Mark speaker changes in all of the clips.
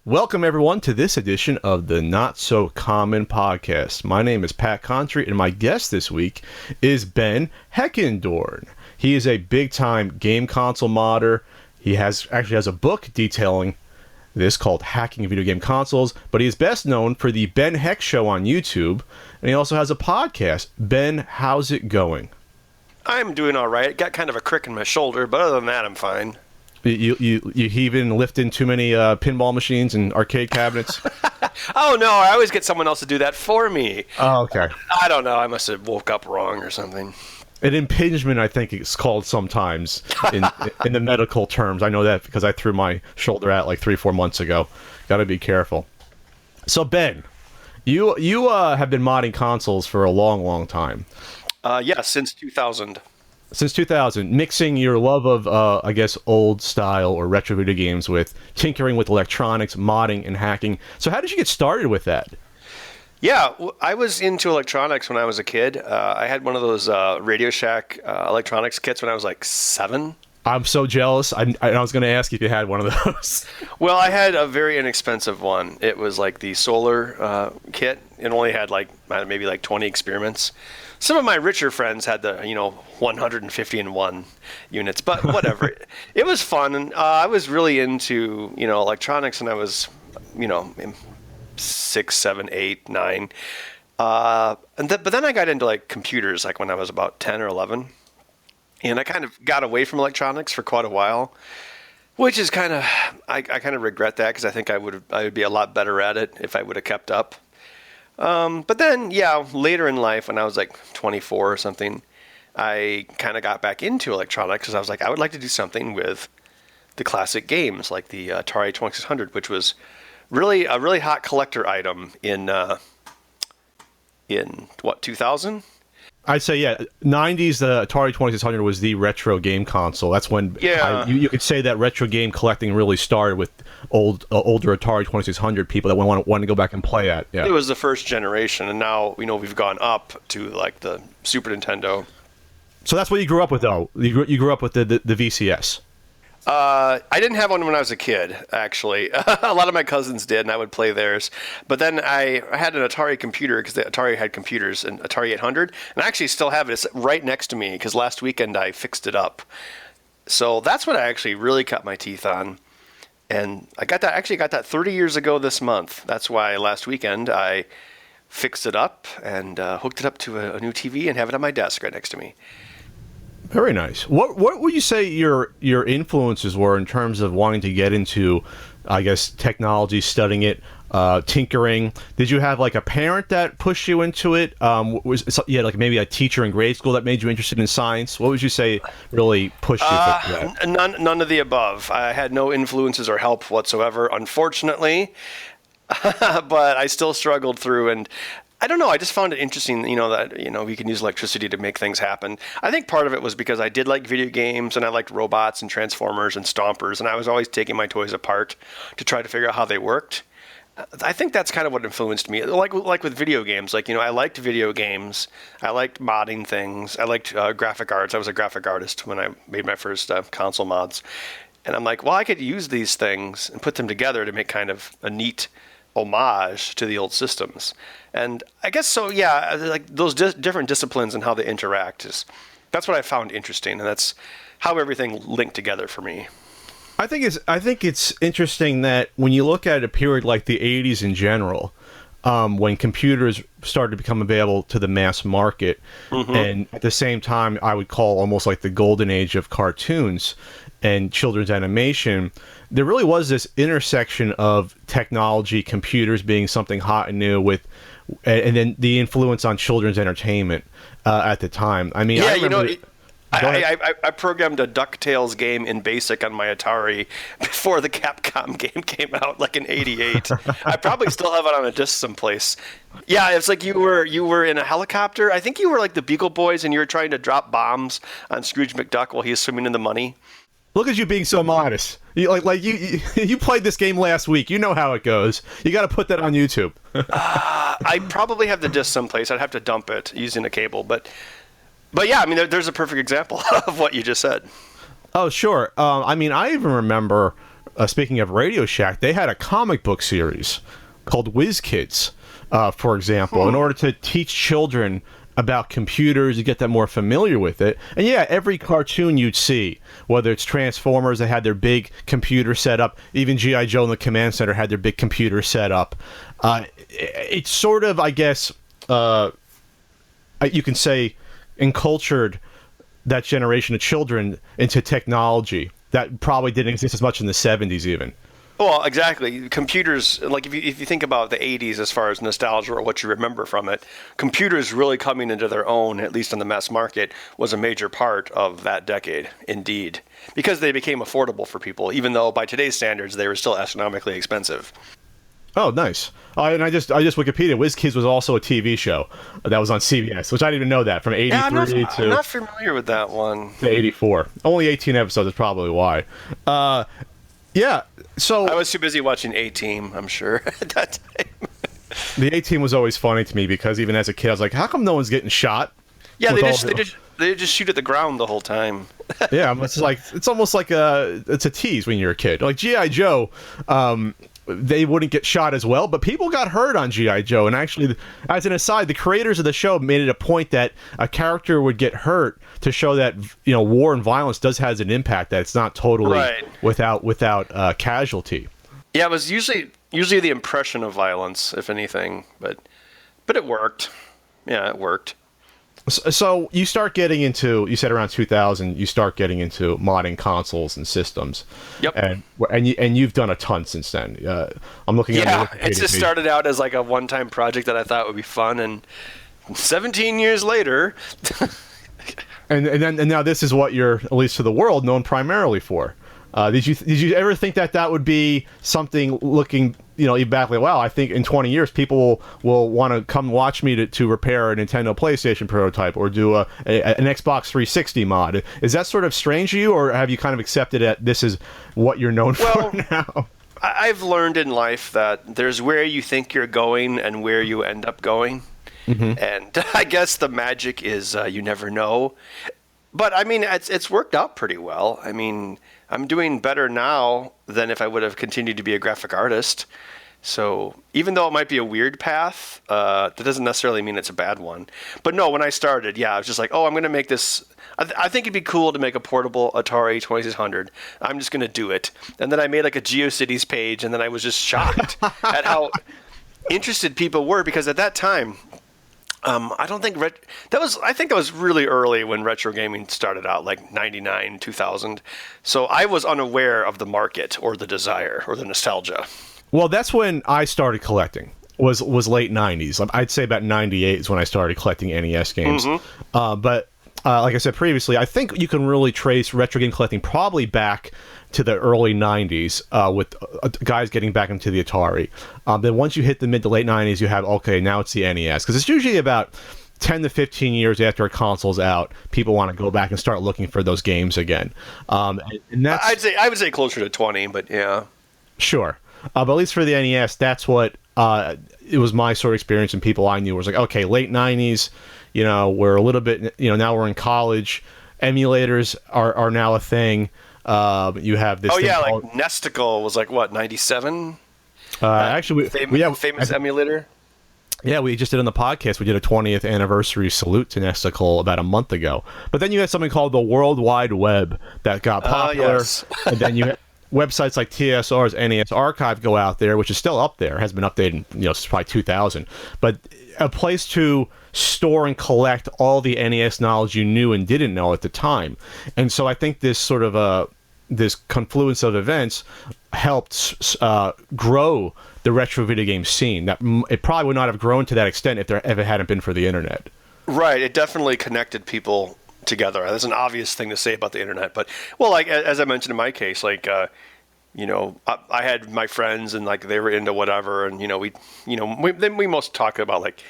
Speaker 1: Welcome, everyone, to this edition of the Not So Common Podcast. My name is Pat Contry, and my guest this week is Ben Heckendorn. He is a big-time game console modder. He actually has a book detailing this called Hacking Video Game Consoles, but he is best known for the Ben Heck Show on YouTube, and he also has a podcast. Ben, how's it going?
Speaker 2: I'm doing all right. Got kind of a crick in my shoulder, but other than that, I'm fine.
Speaker 1: You heaving and lifting too many pinball machines and arcade cabinets?
Speaker 2: Oh, no, I always get someone else to do that for me.
Speaker 1: Oh, okay.
Speaker 2: I don't know. I must have woke up wrong or something.
Speaker 1: An impingement, I think it's called sometimes in the medical terms. I know that because I threw my shoulder out like 3-4 months ago. Got to be careful. So, Ben, you have been modding consoles for a long, long time.
Speaker 2: Yeah, since 2000.
Speaker 1: Since 2000, mixing your love of, I guess, old style or retro video games with tinkering with electronics, modding, and hacking. So how did you get started with that?
Speaker 2: Yeah, I was into electronics when I was a kid. I had one of those Radio Shack electronics kits when I was like 7.
Speaker 1: I'm so jealous. I was going to ask if you had one of those.
Speaker 2: Well, I had a very inexpensive one. It was like the solar kit. It only had like maybe like 20 experiments. Some of my richer friends had the 151 units, but whatever. It was fun, and I was really into electronics, and I was 6, 7, 8, 9, but then I got into like computers like when I was about 10 or 11. And I kind of got away from electronics for quite a while, which is kind of, I kind of regret that because I think I would be a lot better at it if I would have kept up. But then, yeah, later in life when I was like 24 or something, I kind of got back into electronics because I was like, I would like to do something with the classic games like the Atari 2600, which was really a really hot collector item in 2000?
Speaker 1: I'd say, yeah, 90s, the Atari 2600 was the retro game console. That's when you could say that retro game collecting really started with older Atari 2600 people that wanted to go back and play at. Yeah.
Speaker 2: It was the first generation, and now we've gone up to like the Super Nintendo.
Speaker 1: So that's what you grew up with, though. You grew up with the VCS.
Speaker 2: I didn't have one when I was a kid, actually. A lot of my cousins did, and I would play theirs. But then I had an Atari computer, because the Atari had computers, an Atari 800, and I actually still have it. It's right next to me, because last weekend I fixed it up. So that's what I actually really cut my teeth on. And I got that 30 years ago this month. That's why last weekend I fixed it up and hooked it up to a new TV and have it on my desk right next to me.
Speaker 1: Very nice. What would you say your influences were in terms of wanting to get into, I guess, technology, studying it, tinkering? Did you have like a parent that pushed you into it? You had like maybe a teacher in grade school that made you interested in science? What would you say really pushed you to that?
Speaker 2: None of the above. I had no influences or help whatsoever, unfortunately. But I still struggled through, and I don't know. I just found it interesting, that, we can use electricity to make things happen. I think part of it was because I did like video games and I liked robots and Transformers and Stompers, and I was always taking my toys apart to try to figure out how they worked. I think that's kind of what influenced me. Like with video games, I liked video games. I liked modding things. I liked graphic arts. I was a graphic artist when I made my first console mods. And I'm like, well, I could use these things and put them together to make kind of a neat homage to the old systems. And I guess so, yeah, like those different disciplines and how they interact that's what I found interesting, and that's how everything linked together for me.
Speaker 1: I think it's interesting that when you look at a period like the 80s in general, when computers started to become available to the mass market, and at the same time I would call almost like the golden age of cartoons and children's animation, there really was this intersection of technology, computers being something hot and new and then the influence on children's entertainment at the time. I mean,
Speaker 2: yeah, I programmed a DuckTales game in BASIC on my Atari before the Capcom game came out, like in '88. I probably still have it on a disc someplace. Yeah, it's like you were in a helicopter. I think you were like the Beagle Boys, and you were trying to drop bombs on Scrooge McDuck while he was swimming in the money.
Speaker 1: Look at you being so modest. You played this game last week. You know how it goes. You got to put that on YouTube.
Speaker 2: I probably have the disc someplace. I'd have to dump it using a cable, but yeah, I mean, there's a perfect example of what you just said.
Speaker 1: Oh, sure. I mean, I even remember speaking of Radio Shack, they had a comic book series called Whiz Kids, for example, in order to teach children about computers, to get them more familiar with it. And yeah, every cartoon you'd see, whether it's Transformers, they had their big computer set up. Even G.I. Joe and the Command Center had their big computer set up. It's sort of, I guess, you can say, encultured that generation of children into technology that probably didn't exist as much in the 70s even.
Speaker 2: Well, exactly. Computers, like if you think about the 80s as far as nostalgia or what you remember from it, computers really coming into their own, at least on the mass market, was a major part of that decade, indeed. Because they became affordable for people, even though by today's standards they were still astronomically expensive.
Speaker 1: Oh, nice. And I just Wikipedia. Whiz Kids was also a TV show that was on CBS, which I didn't even know that, from 83
Speaker 2: I'm not familiar with that one.
Speaker 1: To 84. Only 18 episodes is probably why. Yeah, so...
Speaker 2: I was too busy watching A-Team, I'm sure, at that time.
Speaker 1: The A-Team was always funny to me because even as a kid, I was like, how come no one's getting shot?
Speaker 2: Yeah, they just shoot at the ground the whole time.
Speaker 1: Yeah, it's almost like it's a tease when you're a kid. Like G.I. Joe, they wouldn't get shot as well, but people got hurt on G.I. Joe. And actually, as an aside, the creators of the show made it a point that a character would get hurt to show that, you know, war and violence does has an impact, that it's not totally without casualty.
Speaker 2: Yeah, it was usually the impression of violence, if anything, but it worked. Yeah, it worked.
Speaker 1: So you start getting into, you said around 2000, you start getting into modding consoles and systems.
Speaker 2: Yep.
Speaker 1: And you've done a ton since then. I'm looking at
Speaker 2: Yeah, it just started out as like a one-time project that I thought would be fun, and 17 years later.
Speaker 1: and now this is what you're, at least to the world, known primarily for. Did you ever think that would be something looking, you know, back like, wow, I think in 20 years people will want to come watch me to repair a Nintendo PlayStation prototype or do an Xbox 360 mod? Is that sort of strange to you, or have you kind of accepted that this is what you're known for now?
Speaker 2: I've learned in life that there's where you think you're going and where you end up going. Mm-hmm. And I guess the magic is you never know. But I mean, it's worked out pretty well. I mean, I'm doing better now than if I would have continued to be a graphic artist. So even though it might be a weird path, that doesn't necessarily mean it's a bad one. But no, when I started, I was just like, oh, I'm going to make this. I think it'd be cool to make a portable Atari 2600. I'm just going to do it. And then I made like a GeoCities page, and then I was just shocked at how interested people were, because at that time, I don't think I think that was really early when retro gaming started out, like 99, 2000. So I was unaware of the market or the desire or the nostalgia.
Speaker 1: Well, that's when I started collecting. Was late 90s. I'd say about 98 is when I started collecting NES games. Mm-hmm. But like I said previously, I think you can really trace retro game collecting probably back to the early 90s with guys getting back into the Atari. Then once you hit the mid to late 90s, you have, okay, now it's the NES. Because it's usually about 10 to 15 years after a console's out, people want to go back and start looking for those games again. And that's,
Speaker 2: I would say closer to 20, but yeah.
Speaker 1: Sure. But at least for the NES, that's what it was my sort of experience, and people I knew was like, okay, late 90s, you know, we're a little bit, you know, now we're in college. Emulators are now a thing. You have this.
Speaker 2: Oh yeah, like Nesticle was like what, 97?
Speaker 1: Actually,
Speaker 2: famous emulator.
Speaker 1: Yeah, we just did on the podcast. We did a 20th anniversary salute to Nesticle about a month ago. But then you had something called the World Wide Web that got popular,
Speaker 2: yes.
Speaker 1: And then you had websites like TSR's NES Archive go out there, which is still up there, has been updated, you know, since probably 2000. But a place to store and collect all the NES knowledge you knew and didn't know at the time. And so I think this sort of this confluence of events helped grow the retro video game scene. That it probably would not have grown to that extent if it hadn't been for the internet.
Speaker 2: Right. It definitely connected people together. That's an obvious thing to say about the internet, but well, like as I mentioned in my case, like you know, I had my friends and like they were into whatever, and you know, we most talk about like.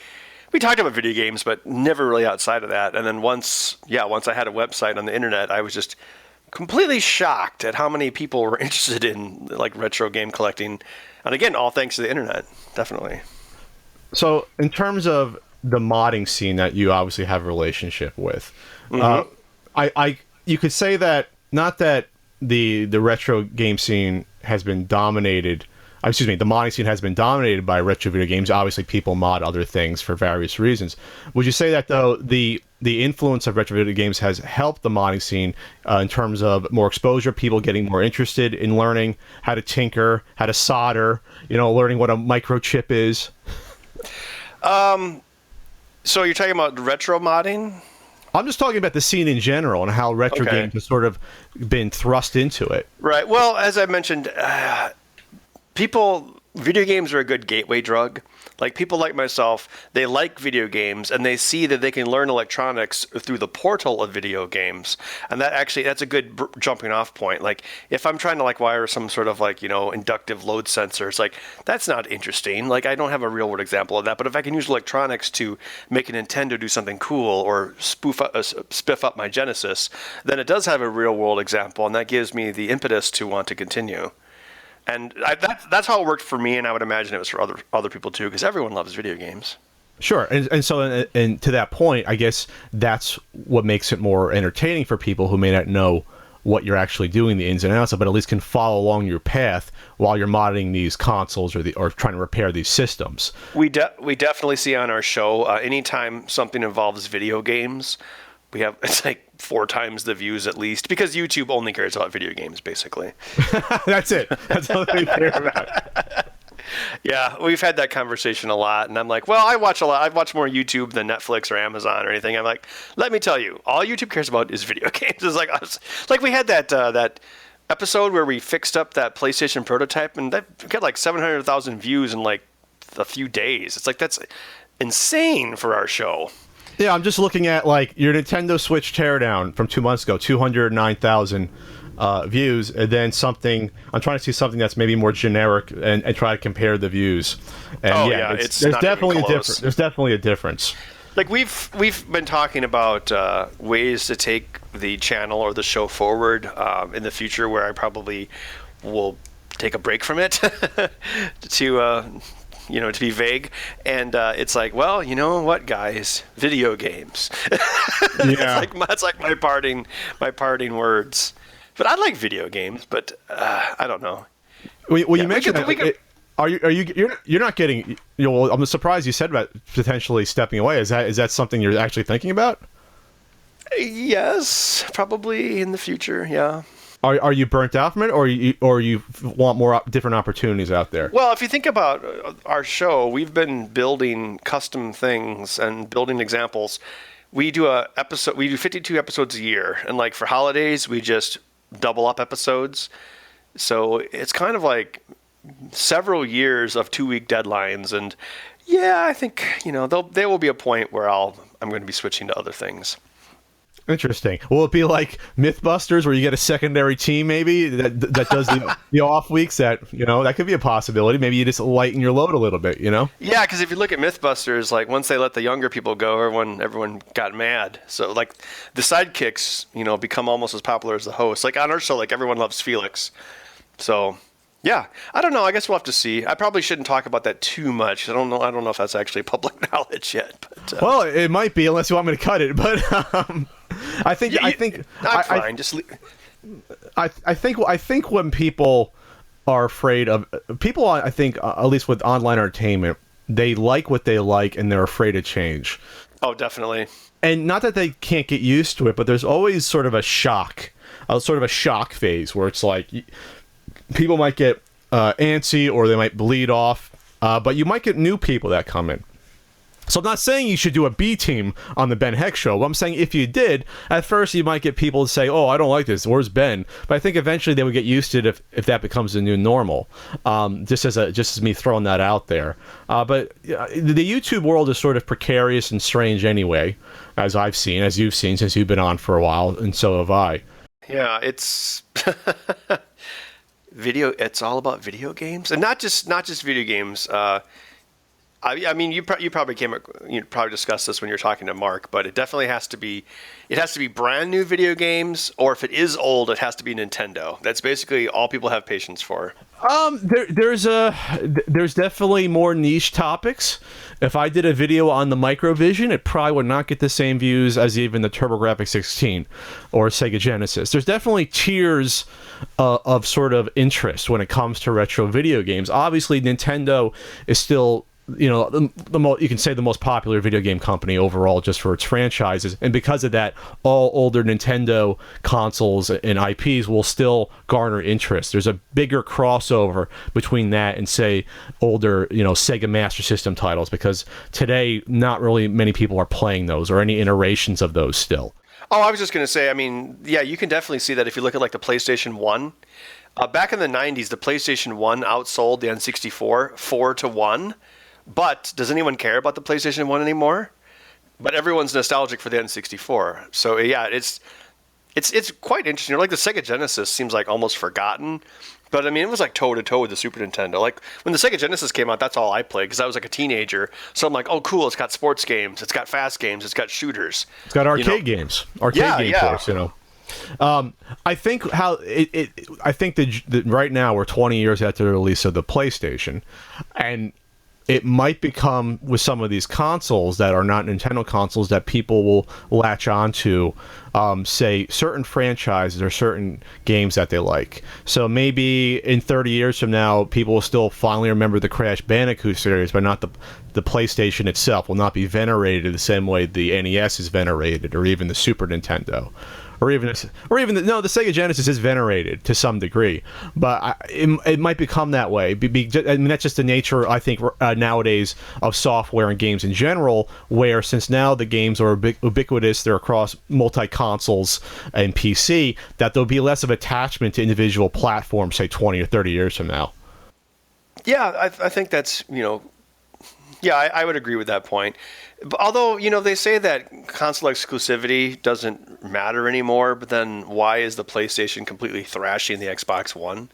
Speaker 2: We talked about video games, but never really outside of that. And then once I had a website on the internet, I was just completely shocked at how many people were interested in like retro game collecting. And again, all thanks to the internet, definitely.
Speaker 1: So in terms of the modding scene that you obviously have a relationship with, mm-hmm. You could say that, not that the retro game scene has been dominated. Excuse me, the modding scene has been dominated by retro video games. Obviously, people mod other things for various reasons. Would you say that though the influence of retro video games has helped the modding scene in terms of more exposure, people getting more interested in learning how to tinker, how to solder, learning what a microchip is?
Speaker 2: So you're talking about retro modding?
Speaker 1: I'm just talking about the scene in general and how retro games have sort of been thrust into it.
Speaker 2: Right. Well, as I mentioned, video games are a good gateway drug. Like people like myself, they like video games and they see that they can learn electronics through the portal of video games. And that's a good jumping off point. Like if I'm trying to wire some sort of inductive load sensor, it's like, that's not interesting. Like I don't have a real world example of that, but if I can use electronics to make a Nintendo do something cool or spiff up my Genesis, then it does have a real world example. And that gives me the impetus to want to continue. And that's how it worked for me, and I would imagine it was for other people too, because everyone loves video games.
Speaker 1: Sure, and so to that point, I guess that's what makes it more entertaining for people who may not know what you're actually doing, the ins and outs of, but at least can follow along your path while you're modding these consoles or trying to repair these systems.
Speaker 2: We definitely see on our show anytime something involves video games, it's like 4 times the views at least, because YouTube only cares about video games, basically.
Speaker 1: That's it. That's all they care about.
Speaker 2: Yeah, we've had that conversation a lot, and I'm like, well, I watch a lot. I've watched more YouTube than Netflix or Amazon or anything. I'm like, let me tell you, all YouTube cares about is video games. It's like we had that episode where we fixed up that PlayStation prototype, and that got 700,000 views in a few days. It's like, that's insane for our show.
Speaker 1: Yeah, I'm just looking at your Nintendo Switch teardown from 2 months ago, 209,000 views, and then I'm trying to see something that's maybe more generic and try to compare the views. And there's definitely a difference. There's definitely a difference.
Speaker 2: Like we've been talking about ways to take the channel or the show forward in the future, where I probably will take a break from it to be vague. And it's like, well, you know what, guys? Video games.
Speaker 1: Yeah.
Speaker 2: It's like my parting words. But I like video games, but I don't know.
Speaker 1: Well, you mentioned that. You're not getting. I'm surprised you said about potentially stepping away. Is that something you're actually thinking about?
Speaker 2: Yes, probably in the future. Yeah.
Speaker 1: Are you burnt out from it, or you want more different opportunities out there?
Speaker 2: Well, if you think about our show, we've been building custom things and building examples. We do 52 episodes a year, and for holidays, we just double up episodes. So it's kind of like several years of 2-week deadlines, and yeah, I think there will be a point where I'm going to be switching to other things.
Speaker 1: Interesting. Will it be like Mythbusters, where you get a secondary team maybe that does the off weeks? That could be a possibility. Maybe you just lighten your load a little bit.
Speaker 2: Yeah, because if you look at Mythbusters, once they let the younger people go, everyone got mad. So the sidekicks, become almost as popular as the hosts. On our show, everyone loves Felix. So yeah, I don't know. I guess we'll have to see. I probably shouldn't talk about that too much. I don't know if that's actually public knowledge yet. But,
Speaker 1: well, it might be, unless you want me to cut it. But I think
Speaker 2: I'm fine. Just
Speaker 1: I think when people are afraid of people, I think at least with online entertainment, they like what they like and they're afraid of change.
Speaker 2: Oh, definitely.
Speaker 1: And not that they can't get used to it, but there's always sort of a shock phase where it's like people might get antsy or they might bleed off, but you might get new people that come in. So I'm not saying you should do a B team on the Ben Heck show. But I'm saying if you did, at first you might get people to say, "Oh, I don't like this. Where's Ben?" But I think eventually they would get used to it if that becomes the new normal. Just as me throwing that out there. But the YouTube world is sort of precarious and strange anyway, as you've seen since you've been on for a while, and so have I.
Speaker 2: Yeah, it's video. It's all about video games, and not just video games. I mean, you probably you probably discussed this when you're talking to Mark, but it definitely has to be, it has to be brand new video games, or if it is old, it has to be Nintendo. That's basically all people have patience for.
Speaker 1: There's definitely more niche topics. If I did a video on the Microvision, it probably would not get the same views as even the TurboGrafx 16 or Sega Genesis. There's definitely tiers of sort of interest when it comes to retro video games. Obviously, Nintendo is still, you know, you can say the most popular video game company overall just for its franchises, and because of that, all older Nintendo consoles and IPs will still garner interest. There's a bigger crossover between that and, say, older, you know, Sega Master System titles, because today not really many people are playing those or any iterations of those still.
Speaker 2: Oh, I was just going to say, I mean, yeah, you can definitely see that if you look at like the PlayStation 1. Back in the 90s, the PlayStation 1 outsold the N64 4-1. But does anyone care about the PlayStation 1 anymore? But everyone's nostalgic for the N64. So yeah, it's quite interesting. Like the Sega Genesis seems like almost forgotten. But I mean, it was like toe to toe with the Super Nintendo. Like when the Sega Genesis came out, that's all I played because I was like a teenager. So I'm like, oh, cool! It's got sports games, it's got fast games, it's got shooters,
Speaker 1: it's got arcade games, game ports. You know, I think I think that right now we're 20 years after the release of the PlayStation, and it might become, with some of these consoles that are not Nintendo consoles, that people will latch onto, say, certain franchises or certain games that they like. So maybe in 30 years from now, people will still finally remember the Crash Bandicoot series, but not the PlayStation itself will not be venerated the same way the NES is venerated, or even the Super Nintendo. Or even the Sega Genesis is venerated to some degree, but it might become that way. I mean, that's just the nature, I think, nowadays of software and games in general, where since now the games are ubiquitous, they're across multi-consoles and PC, that there'll be less of attachment to individual platforms, say 20 or 30 years from now.
Speaker 2: Yeah, I think that's, you know, yeah, I would agree with that point. Although, you know, they say that console exclusivity doesn't matter anymore, but then why is the PlayStation completely thrashing the Xbox One?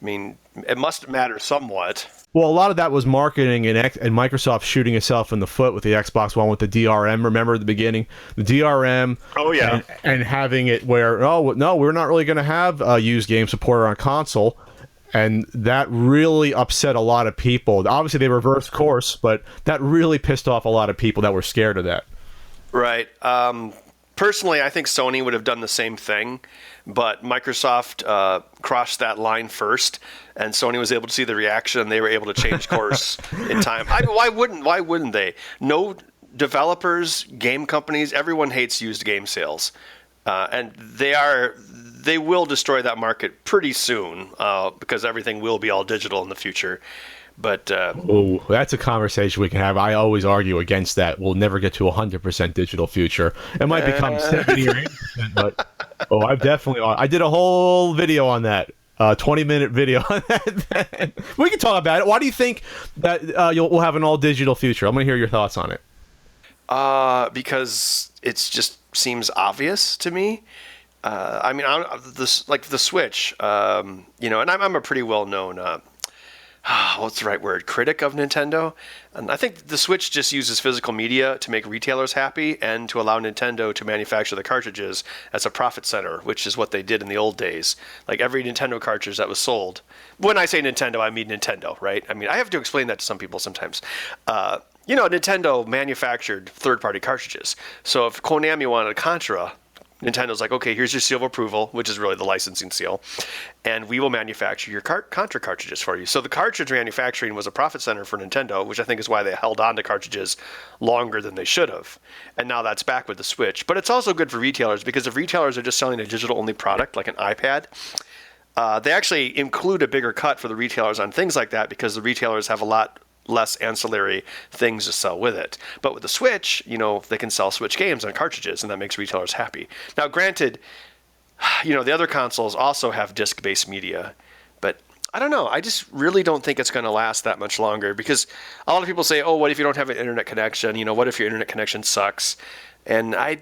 Speaker 2: I mean, it must matter somewhat.
Speaker 1: Well, a lot of that was marketing and Microsoft shooting itself in the foot with the Xbox One with the DRM. Remember at the beginning? The DRM.
Speaker 2: Oh, yeah.
Speaker 1: And having it where, oh, no, we're not really going to have used game support on console. And that really upset a lot of people. Obviously, they reversed course, but that really pissed off a lot of people that were scared of that.
Speaker 2: Right. Personally, I think Sony would have done the same thing, but Microsoft crossed that line first, and Sony was able to see the reaction, and they were able to change course in time. Why wouldn't they? No developers, game companies, everyone hates used game sales. And they will destroy that market pretty soon because everything will be all digital in the future. But
Speaker 1: that's a conversation we can have. I always argue against that. We'll never get to 100% digital future. It might become 70 or 80%, but I did a whole video on that. 20-minute video on that. We can talk about it. Why do you think that we'll have an all digital future? I'm going to hear your thoughts on it.
Speaker 2: Because it's just seems obvious to me. I mean, like the Switch, you know, and I'm a pretty well-known, what's the right word, critic of Nintendo. And I think the Switch just uses physical media to make retailers happy and to allow Nintendo to manufacture the cartridges as a profit center, which is what they did in the old days. Like every Nintendo cartridge that was sold. When I say Nintendo, I mean Nintendo, right? I mean, I have to explain that to some people sometimes. You know, Nintendo manufactured third-party cartridges. So if Konami wanted a Contra, Nintendo's like, okay, here's your seal of approval, which is really the licensing seal, and we will manufacture your Contra cartridges for you. So the cartridge manufacturing was a profit center for Nintendo, which I think is why they held on to cartridges longer than they should have. And now that's back with the Switch. But it's also good for retailers, because if retailers are just selling a digital-only product like an iPad, they actually include a bigger cut for the retailers on things like that, because the retailers have a lot less ancillary things to sell with it. But with the Switch, you know, they can sell Switch games on cartridges, and that makes retailers happy. Now, granted, you know, the other consoles also have disc-based media, but I don't know. I just really don't think it's going to last that much longer, because a lot of people say, oh, what if you don't have an internet connection? You know, what if your internet connection sucks? And I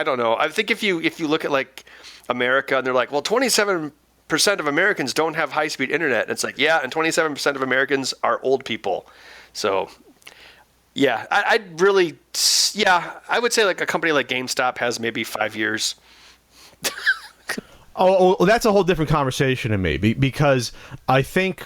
Speaker 2: don't know. I think if you look at like America, and they're like, well, 27% of Americans don't have high-speed internet. And it's like, yeah, and 27% of Americans are old people. So Yeah, I'd really, yeah, I would say like a company like GameStop has maybe 5 years.
Speaker 1: Well, that's a whole different conversation to me because I think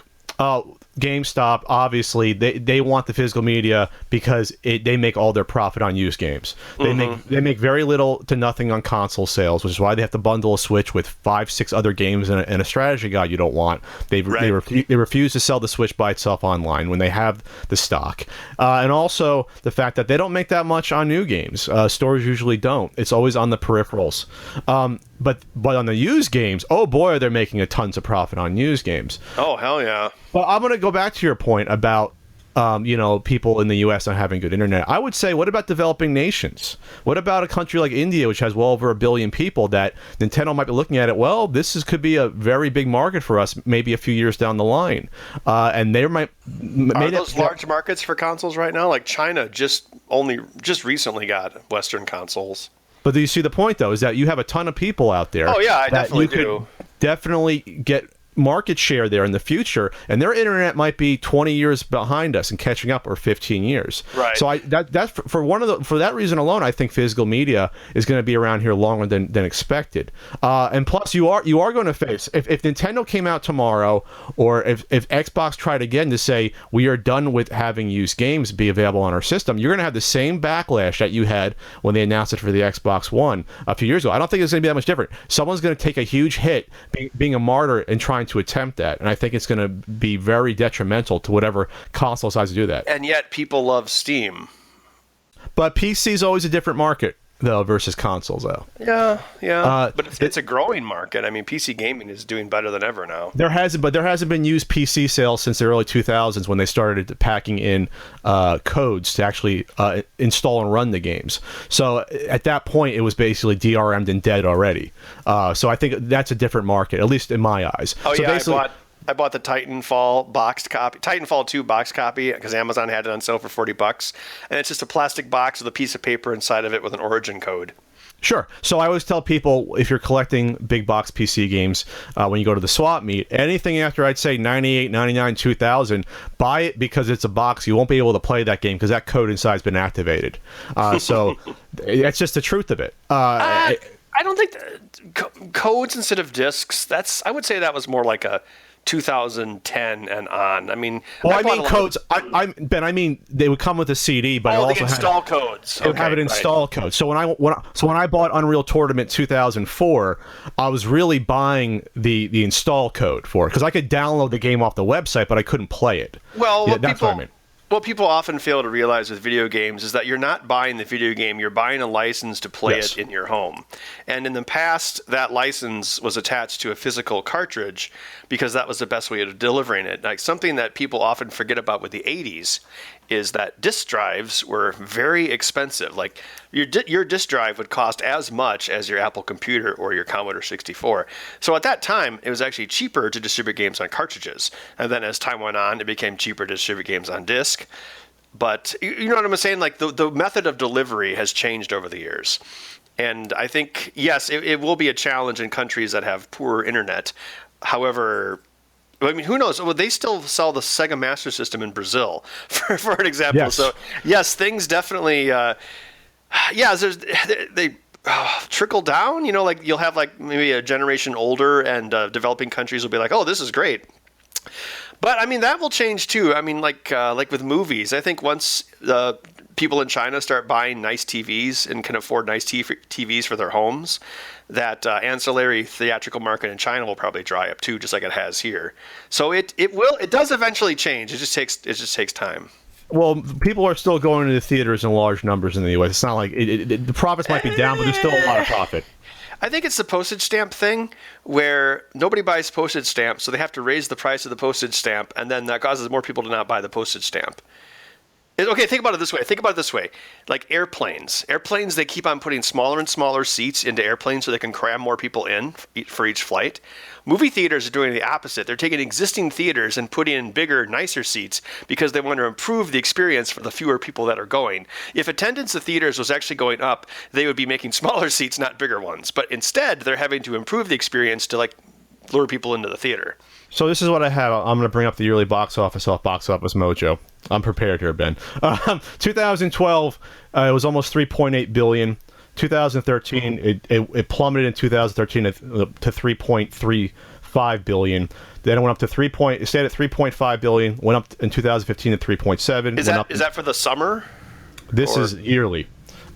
Speaker 1: GameStop, obviously, they want the physical media because they make all their profit on used games. They make very little to nothing on console sales, which is why they have to bundle a Switch with 5-6 other games and a strategy guide you don't want. They refuse to sell the Switch by itself online when they have the stock. And also the fact that they don't make that much on new games. Stores usually don't. It's always on the peripherals. But on the used games, oh boy, are they making a tons of profit on used games.
Speaker 2: Oh, hell yeah.
Speaker 1: But I'm going to go back to your point about, people in the U.S. not having good internet. I would say, what about developing nations? What about a country like India, which has well over 1 billion people, that Nintendo might be looking at it, well, could be a very big market for us maybe a few years down the line. And they might...
Speaker 2: Are those large markets for consoles right now? Like China just recently got Western consoles.
Speaker 1: But do you see the point, though, is that you have a ton of people out there.
Speaker 2: Oh, yeah, I definitely do.
Speaker 1: Definitely get market share there in the future, and their internet might be 20 years behind us and catching up, or 15 years.
Speaker 2: Right.
Speaker 1: So for that reason alone, I think physical media is going to be around here longer than expected. And plus, you are going to face, if Nintendo came out tomorrow, or if Xbox tried again to say we are done with having used games be available on our system, you're going to have the same backlash that you had when they announced it for the Xbox One a few years ago. I don't think it's going to be that much different. Someone's going to take a huge hit being a martyr and trying to attempt that, and I think it's going to be very detrimental to whatever console decides to do that.
Speaker 2: And yet people love Steam.
Speaker 1: But PC is always a different market, though, versus consoles, though.
Speaker 2: Yeah. But it's a growing market. I mean, PC gaming is doing better than ever now.
Speaker 1: There hasn't been used PC sales since the early 2000s, when they started packing in codes to actually install and run the games. So at that point, it was basically DRM'd and dead already. So I think that's a different market, at least in my eyes.
Speaker 2: Oh,
Speaker 1: so
Speaker 2: yeah, I bought the Titanfall boxed copy, Titanfall 2 box copy, because Amazon had it on sale for $40, and it's just a plastic box with a piece of paper inside of it with an origin code.
Speaker 1: Sure. So I always tell people, if you're collecting big box PC games, when you go to the swap meet, anything after, I'd say, 98, 99, 2000, buy it because it's a box. You won't be able to play that game because that code inside has been activated. So that's just the truth of it.
Speaker 2: I don't think codes instead of discs, I would say that was more like a 2010 and on. I mean,
Speaker 1: well, I mean codes. Ben, I mean they would come with a CD, but
Speaker 2: also install codes.
Speaker 1: It would have an install code. So when I bought Unreal Tournament 2004, I was really buying the install code for it, because I could download the game off the website, but I couldn't play it.
Speaker 2: Well, that's what I mean. What people often fail to realize with video games is that you're not buying the video game, you're buying a license to play it in your home. And in the past, that license was attached to a physical cartridge because that was the best way of delivering it. Like, something that people often forget about with the 80s is that disk drives were very expensive. Like, your disk drive would cost as much as your Apple computer or your Commodore 64. So at that time, it was actually cheaper to distribute games on cartridges. And then as time went on, it became cheaper to distribute games on disk. But you know what I'm saying? Like, the method of delivery has changed over the years. And I think, yes, it will be a challenge in countries that have poor internet. However, I mean, who knows? Well, they still sell the Sega Master System in Brazil, for an example.
Speaker 1: Yes.
Speaker 2: So, yes, things definitely, they trickle down. You know, like, you'll have like maybe a generation older, and developing countries will be like, oh, this is great. But I mean, that will change too. I mean, like with movies, I think once people in China start buying nice TVs and can afford nice TVs for their homes, that ancillary theatrical market in China will probably dry up too, just like it has here. So it does eventually change. It just takes time.
Speaker 1: Well, people are still going to the theaters in large numbers in the U.S. It's not like the profits might be down, but there's still a lot of profit.
Speaker 2: I think it's the postage stamp thing, where nobody buys postage stamps, so they have to raise the price of the postage stamp, and then that causes more people to not buy the postage stamp. Okay, think about it this way. Like airplanes. Airplanes, they keep on putting smaller and smaller seats into airplanes so they can cram more people in for each flight. Movie theaters are doing the opposite. They're taking existing theaters and putting in bigger, nicer seats because they want to improve the experience for the fewer people that are going. If attendance at theaters was actually going up, they would be making smaller seats, not bigger ones. But instead, they're having to improve the experience to, like, lure people into the theater.
Speaker 1: So this is what I have. I'm going to bring up the yearly box office off Box Office Mojo. I'm prepared here, Ben. 2012, it was almost $3.8 billion. 2013, it plummeted in 2013 to $3.35 billion. Then it went up to it stayed at $3.5 billion. Went up in 2015 to 3.7.
Speaker 2: Is that for the summer?
Speaker 1: This is yearly.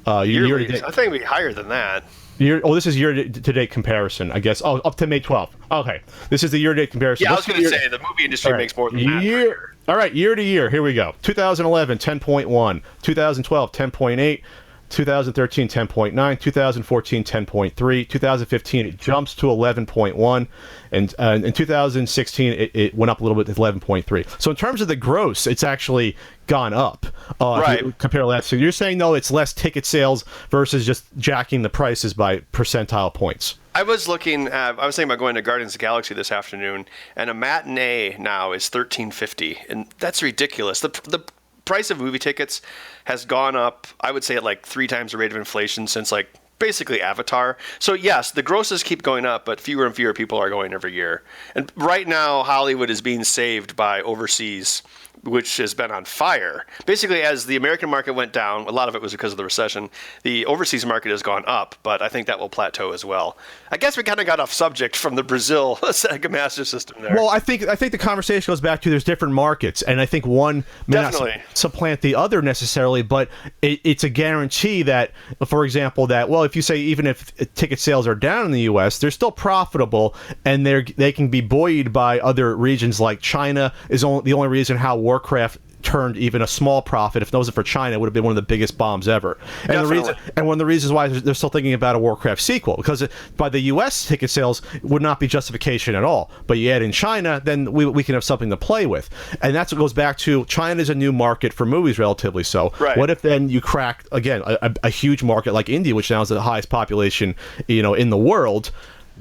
Speaker 2: Yearly. I think it'd be higher than that.
Speaker 1: This is year-to-date comparison, I guess. Oh, up to May 12th. Okay. This is the year-to-date comparison.
Speaker 2: Yeah, I was going to say, the movie industry makes more than that.
Speaker 1: All right, year-to-year. Here we go. 2011, 10.1. 2012, 10.8. 2013, 10.9. 2014, 10.3. 2015, it jumps to 11.1. And in 2016, it went up a little bit to 11.3. So in terms of the gross, it's actually gone up.
Speaker 2: Right.
Speaker 1: Compare last year. You're saying, though, it's less ticket sales versus just jacking the prices by percentile points.
Speaker 2: I was thinking about going to Guardians of the Galaxy this afternoon, and a matinee now is $13.50, and that's ridiculous. The price of movie tickets has gone up, I would say, at like 3 times the rate of inflation since like basically Avatar. So yes, the grosses keep going up, but fewer and fewer people are going every year. And right now, Hollywood is being saved by overseas, which has been on fire. Basically, as the American market went down, a lot of it was because of the recession, the overseas market has gone up, but I think that will plateau as well. I guess we kind of got off subject from the Brazil Sega Master System there.
Speaker 1: Well, I think the conversation goes back to there's different markets, and I think one may not supplant the other necessarily, but it's a guarantee that, for example, if you say even if ticket sales are down in the U.S., they're still profitable, and they can be buoyed by other regions like China is the only reason how Warcraft turned even a small profit. If it wasn't for China, it would have been one of the biggest bombs ever. And one of the reasons why they're still thinking about a Warcraft sequel, because by the U.S. ticket sales would not be justification at all. But you add in China, then we can have something to play with. And that's what goes back to China is a new market for movies, relatively so.
Speaker 2: Right.
Speaker 1: What if then you crack, again, a huge market like India, which now is the highest population in the world?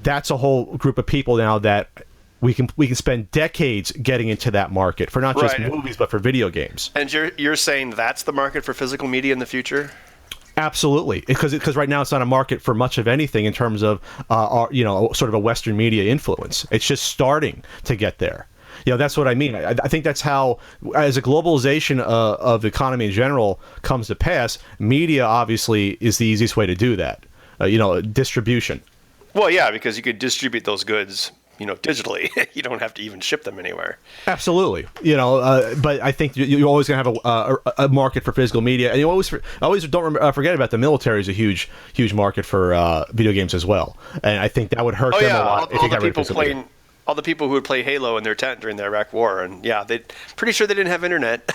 Speaker 1: That's a whole group of people now that we can spend decades getting into that market for not just movies but for video games.
Speaker 2: And you're saying that's the market for physical media in the future?
Speaker 1: Absolutely, because right now it's not a market for much of anything in terms of sort of a Western media influence. It's just starting to get there. That's what I mean. I think that's how, as a globalization of the economy in general comes to pass, media obviously is the easiest way to do that. Distribution. Well, yeah, because you could distribute those goods digitally. You don't have to even ship them anywhere. Absolutely. But I think you're always going to have a market for physical media. And you always don't forget about the military is a huge market for video games as well. And I think that would hurt them a lot. All the people who would play Halo in their tent during the Iraq War. And pretty sure they didn't have internet.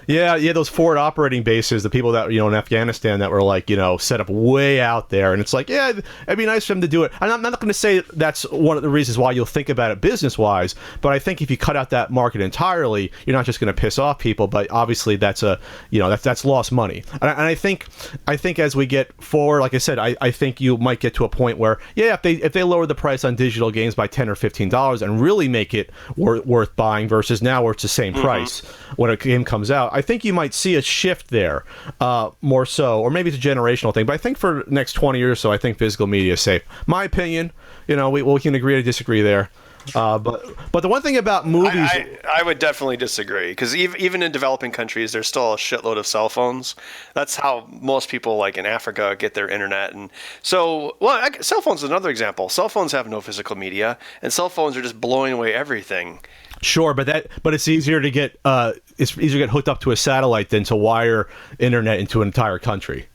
Speaker 1: Yeah, those forward operating bases, the people that, in Afghanistan that were set up way out there. And it's it'd be nice for them to do it. I'm not going to say that's one of the reasons why you'll think about it business-wise, but I think if you cut out that market entirely, you're not just going to piss off people, but obviously that's that's lost money. And I think as we get forward, like I said, I think you might get to a point where, if they lower the price on digital games by $10 or $15 and really make it worth buying versus now where it's the same price when a game comes out, I think you might see a shift there, more so, or maybe it's a generational thing. But I think for the next 20 years or so, I think physical media is safe. My opinion, we can agree to disagree there. But the one thing about movies, I would definitely disagree, because even in developing countries, there's still a shitload of cell phones. That's how most people, in Africa, get their internet. And so, cell phones is another example. Cell phones have no physical media, and cell phones are just blowing away everything. Sure, but it's easier to get hooked up to a satellite than to wire internet into an entire country.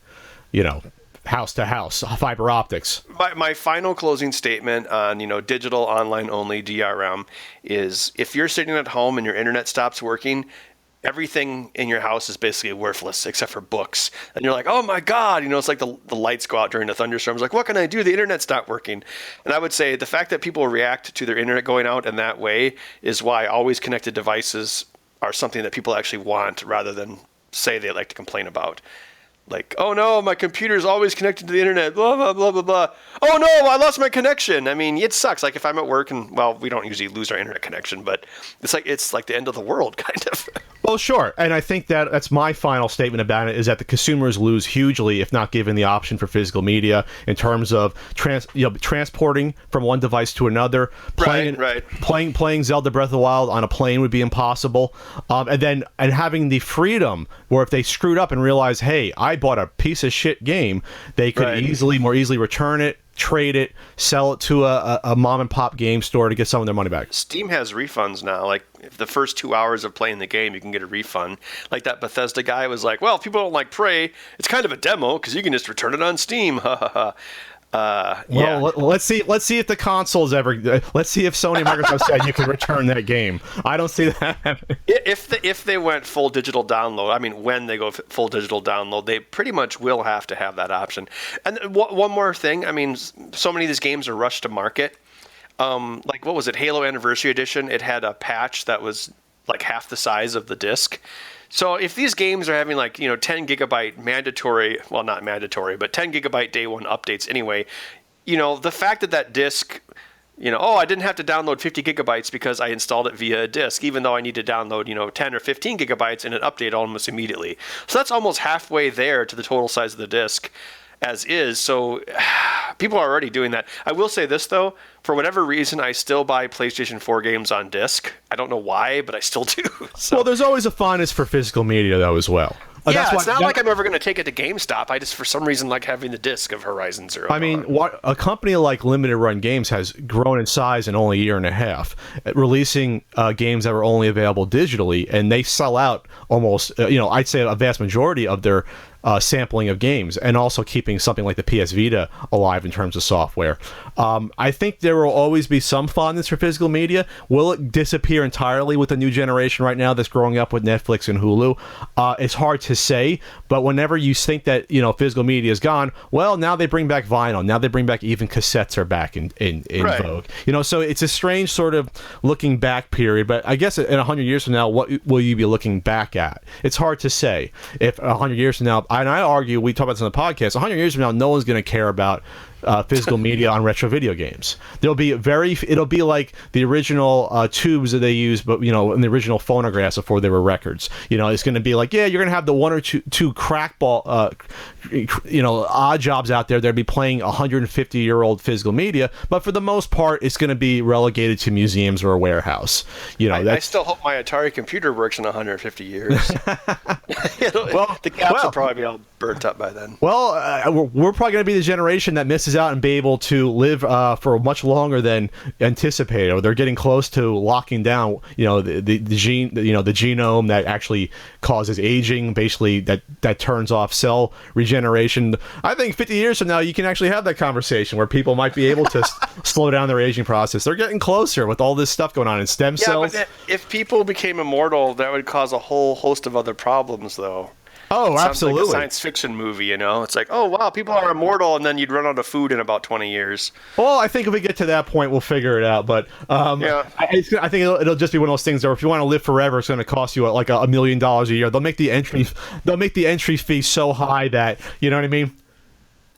Speaker 1: House to house, fiber optics. My final closing statement on digital online only DRM is, if you're sitting at home and your internet stops working, everything in your house is basically worthless except for books. And you're like, oh my God, it's like the lights go out during the thunderstorms. Like, what can I do? The internet's not working. And I would say the fact that people react to their internet going out in that way is why always connected devices are something that people actually want, rather than say they like to complain about. Like, oh no, my computer's always connected to the internet, blah, blah, blah, blah, blah. Oh no, I lost my connection. I mean, it sucks. Like, if I'm at work and, we don't usually lose our internet connection, but it's like the end of the world, kind of. Well, Oh, sure. And I think that's my final statement about it, is that the consumers lose hugely if not given the option for physical media in terms of transporting from one device to another. Playing Zelda Breath of the Wild on a plane would be impossible. And having the freedom where if they screwed up and realized, hey, I bought a piece of shit game, they could more easily return it, trade it, sell it to a mom and pop game store to get some of their money back.
Speaker 2: Steam has refunds now. Like, if the first 2 hours of playing the game, you can get a refund. Like that Bethesda guy was like, well, if people don't like Prey, it's kind of a demo because you can just return it on Steam.
Speaker 1: Let's see if the consoles ever. Let's see if Sony and Microsoft said you can return that game. I don't see that happening.
Speaker 2: If they went full digital download, I mean, when they go full digital download, they pretty much will have to have that option. And one more thing, I mean, so many of these games are rushed to market. Like, what was it, Halo Anniversary Edition? It had a patch that was like half the size of the disc. So if these games are having 10 gigabyte mandatory, well, not mandatory, but 10 gigabyte day one updates anyway, the fact that disc, I didn't have to download 50 gigabytes because I installed it via a disc, even though I need to download, 10 or 15 gigabytes and it update almost immediately. So that's almost halfway there to the total size of the disc as is. So people are already doing that. I will say this, though. For whatever reason, I still buy PlayStation 4 games on disc. I don't know why, but I still do. So.
Speaker 1: Well, there's always a fondness for physical media, though, as well.
Speaker 2: It's not like I'm ever going to take it to GameStop. I just, for some reason, like having the disc of Horizon Zero Dawn.
Speaker 1: I mean, a company like Limited Run Games has grown in size in only a year and a half, releasing games that were only available digitally, and they sell out almost, I'd say a vast majority of their sampling of games, and also keeping something like the PS Vita alive in terms of software. I think there will always be some fondness for physical media. Will it disappear entirely with the new generation right now that's growing up with Netflix and Hulu? It's hard to say, but whenever you think that physical media is gone, well, now they bring back vinyl. Now they bring back, even cassettes are back in vogue. So it's a strange sort of looking back period. But I guess in 100 years from now, what will you be looking back at? It's hard to say. If 100 years from now, and I argue, we talk about this on the podcast, 100 years from now, no one's going to care about physical media on retro video games. It'll be like the original tubes that they used, but in the original phonographs before they were records. It's going to be like, you're going to have the one or two crackball odd jobs out there that'll be playing 150-year-old physical media, but for the most part, it's going to be relegated to museums or a warehouse.
Speaker 2: I still hope my Atari computer works in 150 years. The caps will probably be all burnt up by then.
Speaker 1: Well, we're probably going to be the generation that misses out and be able to live for much longer than anticipated. Or they're getting close to locking down, the gene, the genome that actually causes aging. Basically, that turns off cell regeneration. I think 50 years from now, you can actually have that conversation where people might be able to slow down their aging process. They're getting closer with all this stuff going on in stem cells.
Speaker 2: But if people became immortal, that would cause a whole host of other problems, though.
Speaker 1: Oh, absolutely.
Speaker 2: Sounds like a science fiction movie, It's like, oh, wow, people are immortal, and then you'd run out of food in about 20 years.
Speaker 1: Well, I think if we get to that point, we'll figure it out. But I think it'll just be one of those things where if you want to live forever, it's going to cost you like $1 million a year. They'll make the entry fee so high that, you know what I mean?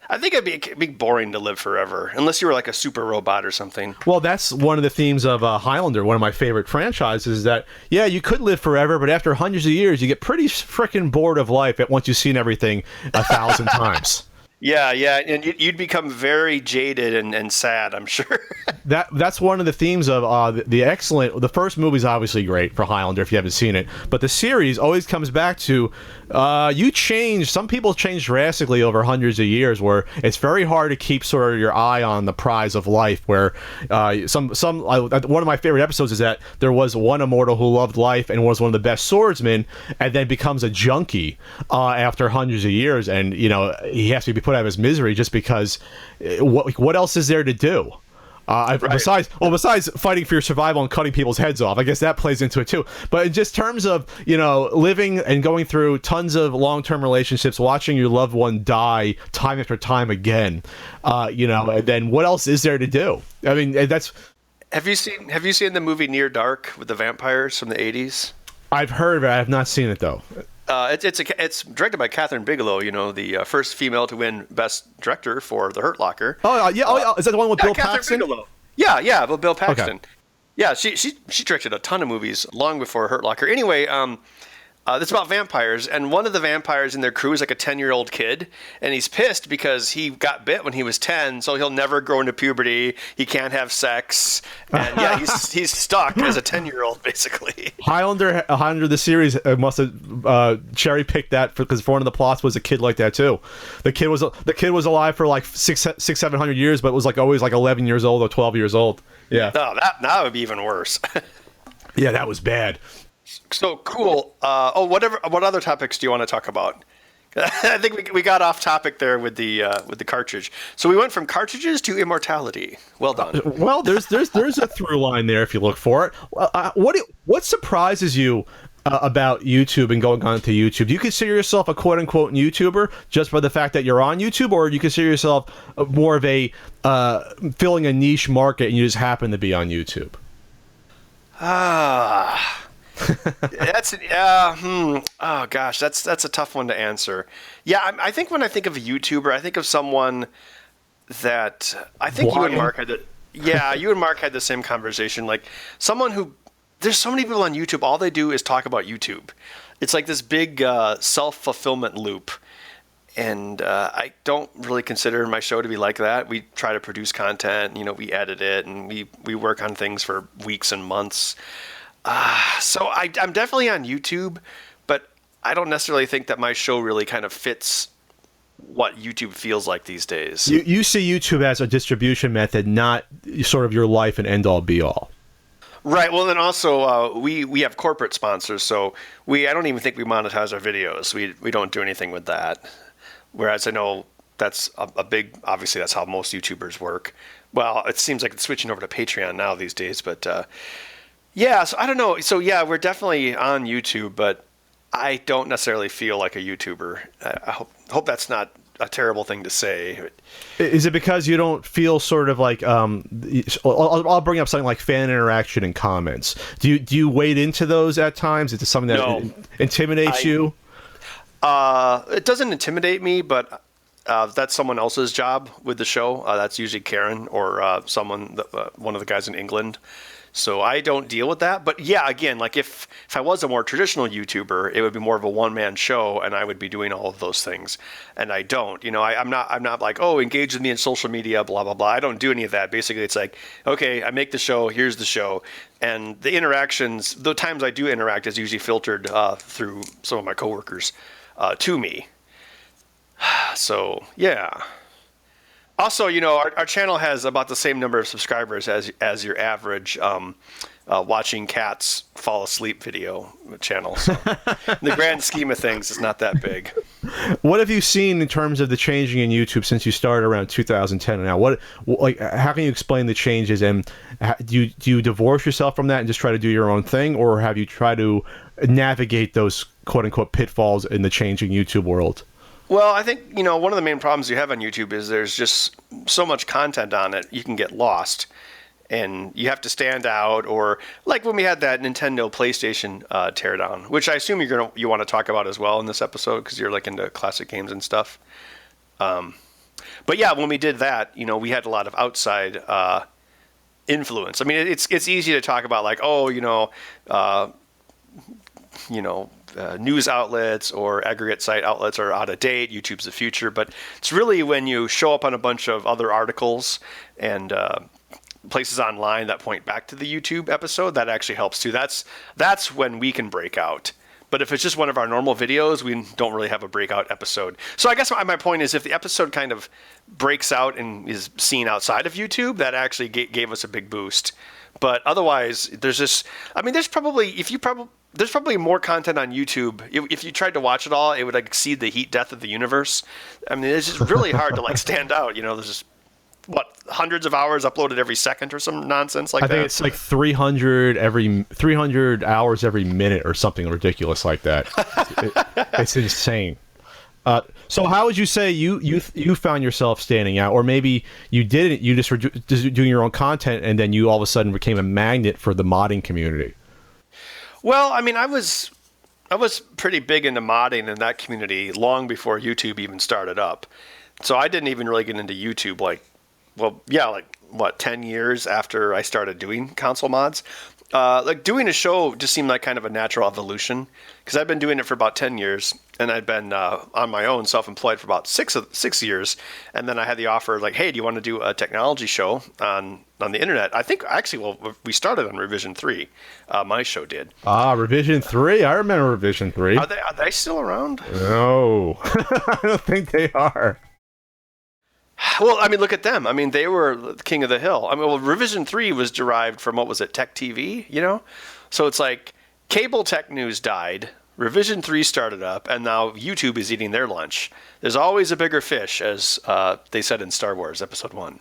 Speaker 2: I think it'd be boring to live forever, unless you were like a super robot or something.
Speaker 1: Well, that's one of the themes of Highlander, one of my favorite franchises, is that, you could live forever, but after hundreds of years, you get pretty freaking bored of life once you've seen everything 1,000 times.
Speaker 2: Yeah, and you'd become very jaded and sad, I'm sure.
Speaker 1: That's one of the themes of the first movie's obviously great for Highlander if you haven't seen it, but the series always comes back to some people change drastically over hundreds of years, where it's very hard to keep sort of your eye on the prize of life, where one of my favorite episodes is that there was one immortal who loved life and was one of the best swordsmen, and then becomes a junkie after hundreds of years, and he has to be put out of his misery just because what else is there to do? Besides fighting for your survival and cutting people's heads off, I guess that plays into it too. But in just terms of living and going through tons of long-term relationships, watching your loved one die time after time again, and then what else is there to do? I mean, that's.
Speaker 2: Have you seen the movie Near Dark with the vampires from the 80s?
Speaker 1: I've heard of it. I have not seen it though.
Speaker 2: It's directed by Catherine Bigelow, the first female to win Best Director for The Hurt Locker.
Speaker 1: Oh yeah, is that the one with Bill
Speaker 2: Paxton?
Speaker 1: Bigelow.
Speaker 2: Yeah, with Bill Paxton.
Speaker 1: Okay.
Speaker 2: Yeah, she directed a ton of movies long before Hurt Locker. Anyway, It's about vampires, and one of the vampires in their crew is like a 10-year-old kid, and he's pissed because he got bit when he was 10, so he'll never grow into puberty. He can't have sex, and yeah, he's stuck as a 10-year-old basically.
Speaker 1: Highlander, the series must have cherry picked that because one of the plots was a kid like that too. The kid was alive for like 700 years, but was like always like 11 years old or 12 years old. Yeah.
Speaker 2: No, that would be even worse.
Speaker 1: Yeah, that was bad.
Speaker 2: So cool. What other topics do you want to talk about? I think we got off topic there with the cartridge. So we went from cartridges to immortality. Well done.
Speaker 1: Well, there's a through line there if you look for it. What surprises you about YouTube and going on to YouTube? Do you consider yourself a quote unquote YouTuber just by the fact that you're on YouTube, or do you consider yourself more of a filling a niche market and you just happen to be on YouTube?
Speaker 2: That's oh gosh, that's a tough one to answer. Yeah, I think when I think of a YouTuber, I think of someone that I think you and Mark had the same conversation. Like someone who, there's so many people on YouTube, all they do is talk about YouTube. It's like this big self-fulfillment loop. And I don't really consider my show to be like that. We try to produce content, we edit it, and we work on things for weeks and months. So I'm definitely on YouTube, but I don't necessarily think that my show really kind of fits what YouTube feels like these days.
Speaker 1: You see YouTube as a distribution method, not sort of your life and end all be all.
Speaker 2: Right. Well, then also we have corporate sponsors, so I don't even think we monetize our videos. We don't do anything with that. Whereas I know that's a big, obviously that's how most YouTubers work. Well, it seems like it's switching over to Patreon now these days, but yeah, so I don't know. So yeah, we're definitely on YouTube, but I don't necessarily feel like a YouTuber. I hope that's not a terrible thing to say.
Speaker 1: Is it because you don't feel sort of like I'll bring up something like fan interaction and comments. Do you wade into those at times? Is it something that intimidates you?
Speaker 2: It doesn't intimidate me, but that's someone else's job with the show. That's usually Karen or one of the guys in England. So I don't deal with that. But yeah, again, like if I was a more traditional YouTuber, it would be more of a one-man show, and I would be doing all of those things. And I don't. I'm not like, oh, engage with me in social media, blah blah blah. I don't do any of that. Basically, it's like, okay, I make the show. Here's the show, and the interactions. The times I do interact is usually filtered through some of my coworkers to me. So yeah. Also, our channel has about the same number of subscribers as your average watching cats fall asleep video channel. So in the grand scheme of things, it's not that big.
Speaker 1: What have you seen in terms of the changing in YouTube since you started around 2010 and now? How can you explain the changes, and do you divorce yourself from that and just try to do your own thing, or have you tried to navigate those quote unquote pitfalls in the changing YouTube world?
Speaker 2: Well, I think, one of the main problems you have on YouTube is there's just so much content on it, you can get lost. And you have to stand out, or like when we had that Nintendo PlayStation teardown, which I assume you want to talk about as well in this episode because you're like into classic games and stuff. But yeah, when we did that, we had a lot of outside influence. I mean, it's easy to talk about like, news outlets or aggregate site outlets are out of date. YouTube's the future, but it's really when you show up on a bunch of other articles and places online that point back to the YouTube episode, that actually helps too. That's when we can break out. But if it's just one of our normal videos, we don't really have a breakout episode. So I guess my point is, if the episode kind of breaks out and is seen outside of YouTube, that actually gave us a big boost. But otherwise, there's probably more content on YouTube. If you tried to watch it all, it would like exceed the heat death of the universe. I mean, it's just really hard to like stand out. There's just hundreds of hours uploaded every second or some nonsense like that.
Speaker 1: I think it's like 300 hours every minute or something ridiculous like that. It's insane. So how would you say you found yourself standing out, or maybe you didn't? You just were just doing your own content, and then you all of a sudden became a magnet for the modding community.
Speaker 2: Well, I mean, I was pretty big into modding in that community long before YouTube even started up. So I didn't even really get into YouTube 10 years after I started doing console mods. Like doing a show just seemed like kind of a natural evolution because I've been doing it for about 10 years and I'd been on my own self-employed for about six years. And then I had the offer like, hey, do you want to do a technology show on the internet? I think actually, well, we started on Revision 3. My show did.
Speaker 1: Revision 3? I remember Revision 3.
Speaker 2: Are they still around?
Speaker 1: No, I don't think they are.
Speaker 2: Well, I mean, look at them. I mean, they were the king of the hill. I mean, well, Revision 3 was derived from, what was it, Tech TV, you know? So it's like cable tech news died, Revision 3 started up, and now YouTube is eating their lunch. There's always a bigger fish, as they said in Star Wars Episode 1.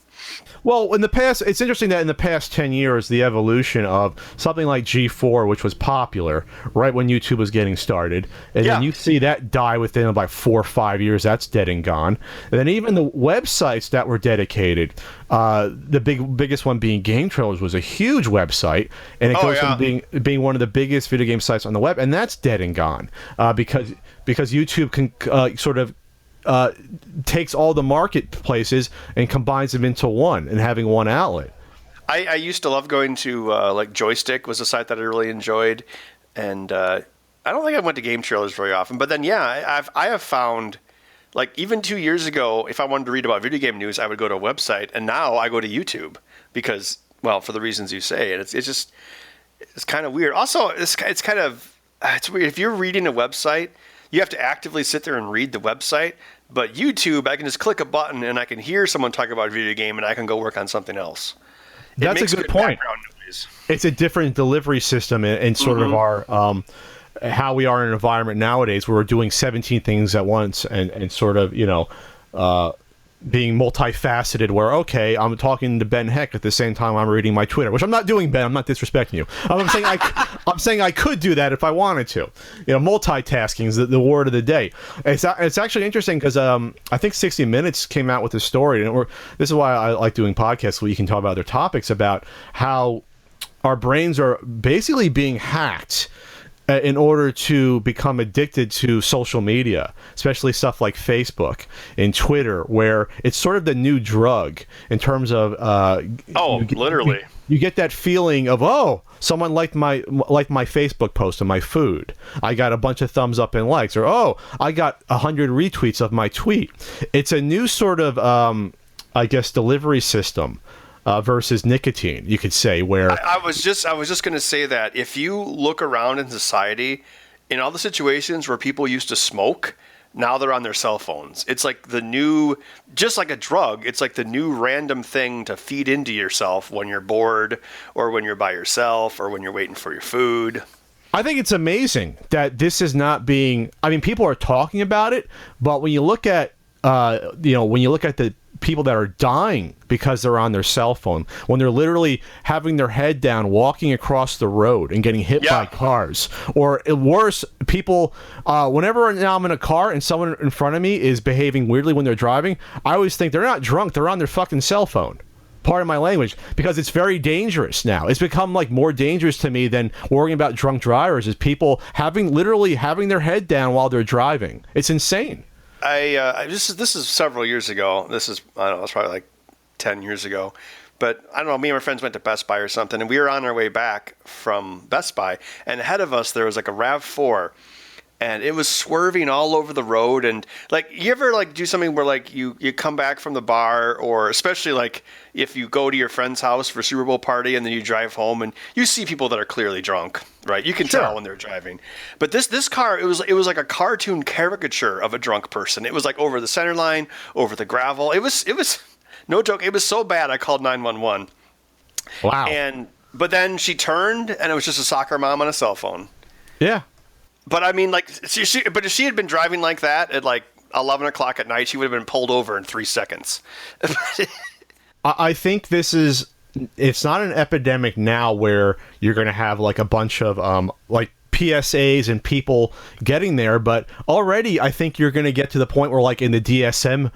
Speaker 1: Well, in the past, it's interesting that in the past 10 years, the evolution of something like G4, which was popular right when YouTube was getting started, and then you see that die within about 4 or 5 years, that's dead and gone. And then even the websites that were dedicated, the biggest one being Game Trailers was a huge website, and it goes from being one of the biggest video game sites on the web, and that's dead and gone because YouTube can sort of takes all the marketplaces and combines them into one and having one outlet.
Speaker 2: I used to love going to like Joystick was a site that I really enjoyed, and I don't think I went to Game Trailers very often. But then I have found, like, even 2 years ago, if I wanted to read about video game news, I would go to a website, and now I go to YouTube because, well, for the reasons you say, and it's kind of weird. Also, it's weird if you're reading a website. You have to actively sit there and read the website. But YouTube, I can just click a button and I can hear someone talk about a video game and I can go work on something else.
Speaker 1: That's a good point. It's a different delivery system and sort of our how we are in an environment nowadays where we're doing 17 things at once and sort of, being multifaceted where, okay, I'm talking to Ben Heck at the same time I'm reading my Twitter, which I'm not doing, Ben. I'm not disrespecting you. I'm saying I could do that if I wanted to. Multitasking is the word of the day. It's actually interesting because I think 60 Minutes came out with a story, and this is why I like doing podcasts where you can talk about other topics about how our brains are basically being hacked in order to become addicted to social media, especially stuff like Facebook and Twitter, where it's sort of the new drug in terms of
Speaker 2: literally
Speaker 1: you get that feeling of, someone liked my Facebook post of my food, I got a bunch of thumbs up and likes, or I got 100 retweets of my tweet. It's a new sort of I guess delivery system versus nicotine, you could say, where
Speaker 2: I was just going to say that if you look around in society, in all the situations where people used to smoke, now they're on their cell phones. It's like the new, just like a drug, it's like the new random thing to feed into yourself when you're bored or when you're by yourself or when you're waiting for your food.
Speaker 1: I think it's amazing that this is not being, I mean, people are talking about it, but when you look at, the people that are dying because they're on their cell phone, when they're literally having their head down, walking across the road and getting hit by cars, or worse, people, whenever now I'm in a car and someone in front of me is behaving weirdly when they're driving, I always think they're not drunk, they're on their fucking cell phone. Pardon my language, because it's very dangerous now. It's become like more dangerous to me than worrying about drunk drivers, is people literally having their head down while they're driving. It's insane.
Speaker 2: This is several years ago. I don't know, it's probably like 10 years ago. But I don't know, me and my friends went to Best Buy or something, and we were on our way back from Best Buy, and ahead of us there was like a RAV4, and it was swerving all over the road. And like, you ever like do something where like you come back from the bar, or especially like if you go to your friend's house for a Super Bowl party and then you drive home and you see people that are clearly drunk, right? You can tell when they're driving. But this car, it was like a cartoon caricature of a drunk person. It was like over the center line, over the gravel. It was no joke. It was so bad I called 911.
Speaker 1: Wow.
Speaker 2: But then she turned and it was just a soccer mom on a cell phone.
Speaker 1: Yeah.
Speaker 2: But I mean, like, but if she had been driving like that at like 11 o'clock at night, she would have been pulled over in 3 seconds.
Speaker 1: I think it's not an epidemic now where you're going to have like a bunch of like PSAs and people getting there, but already I think you're going to get to the point where, like in the DSM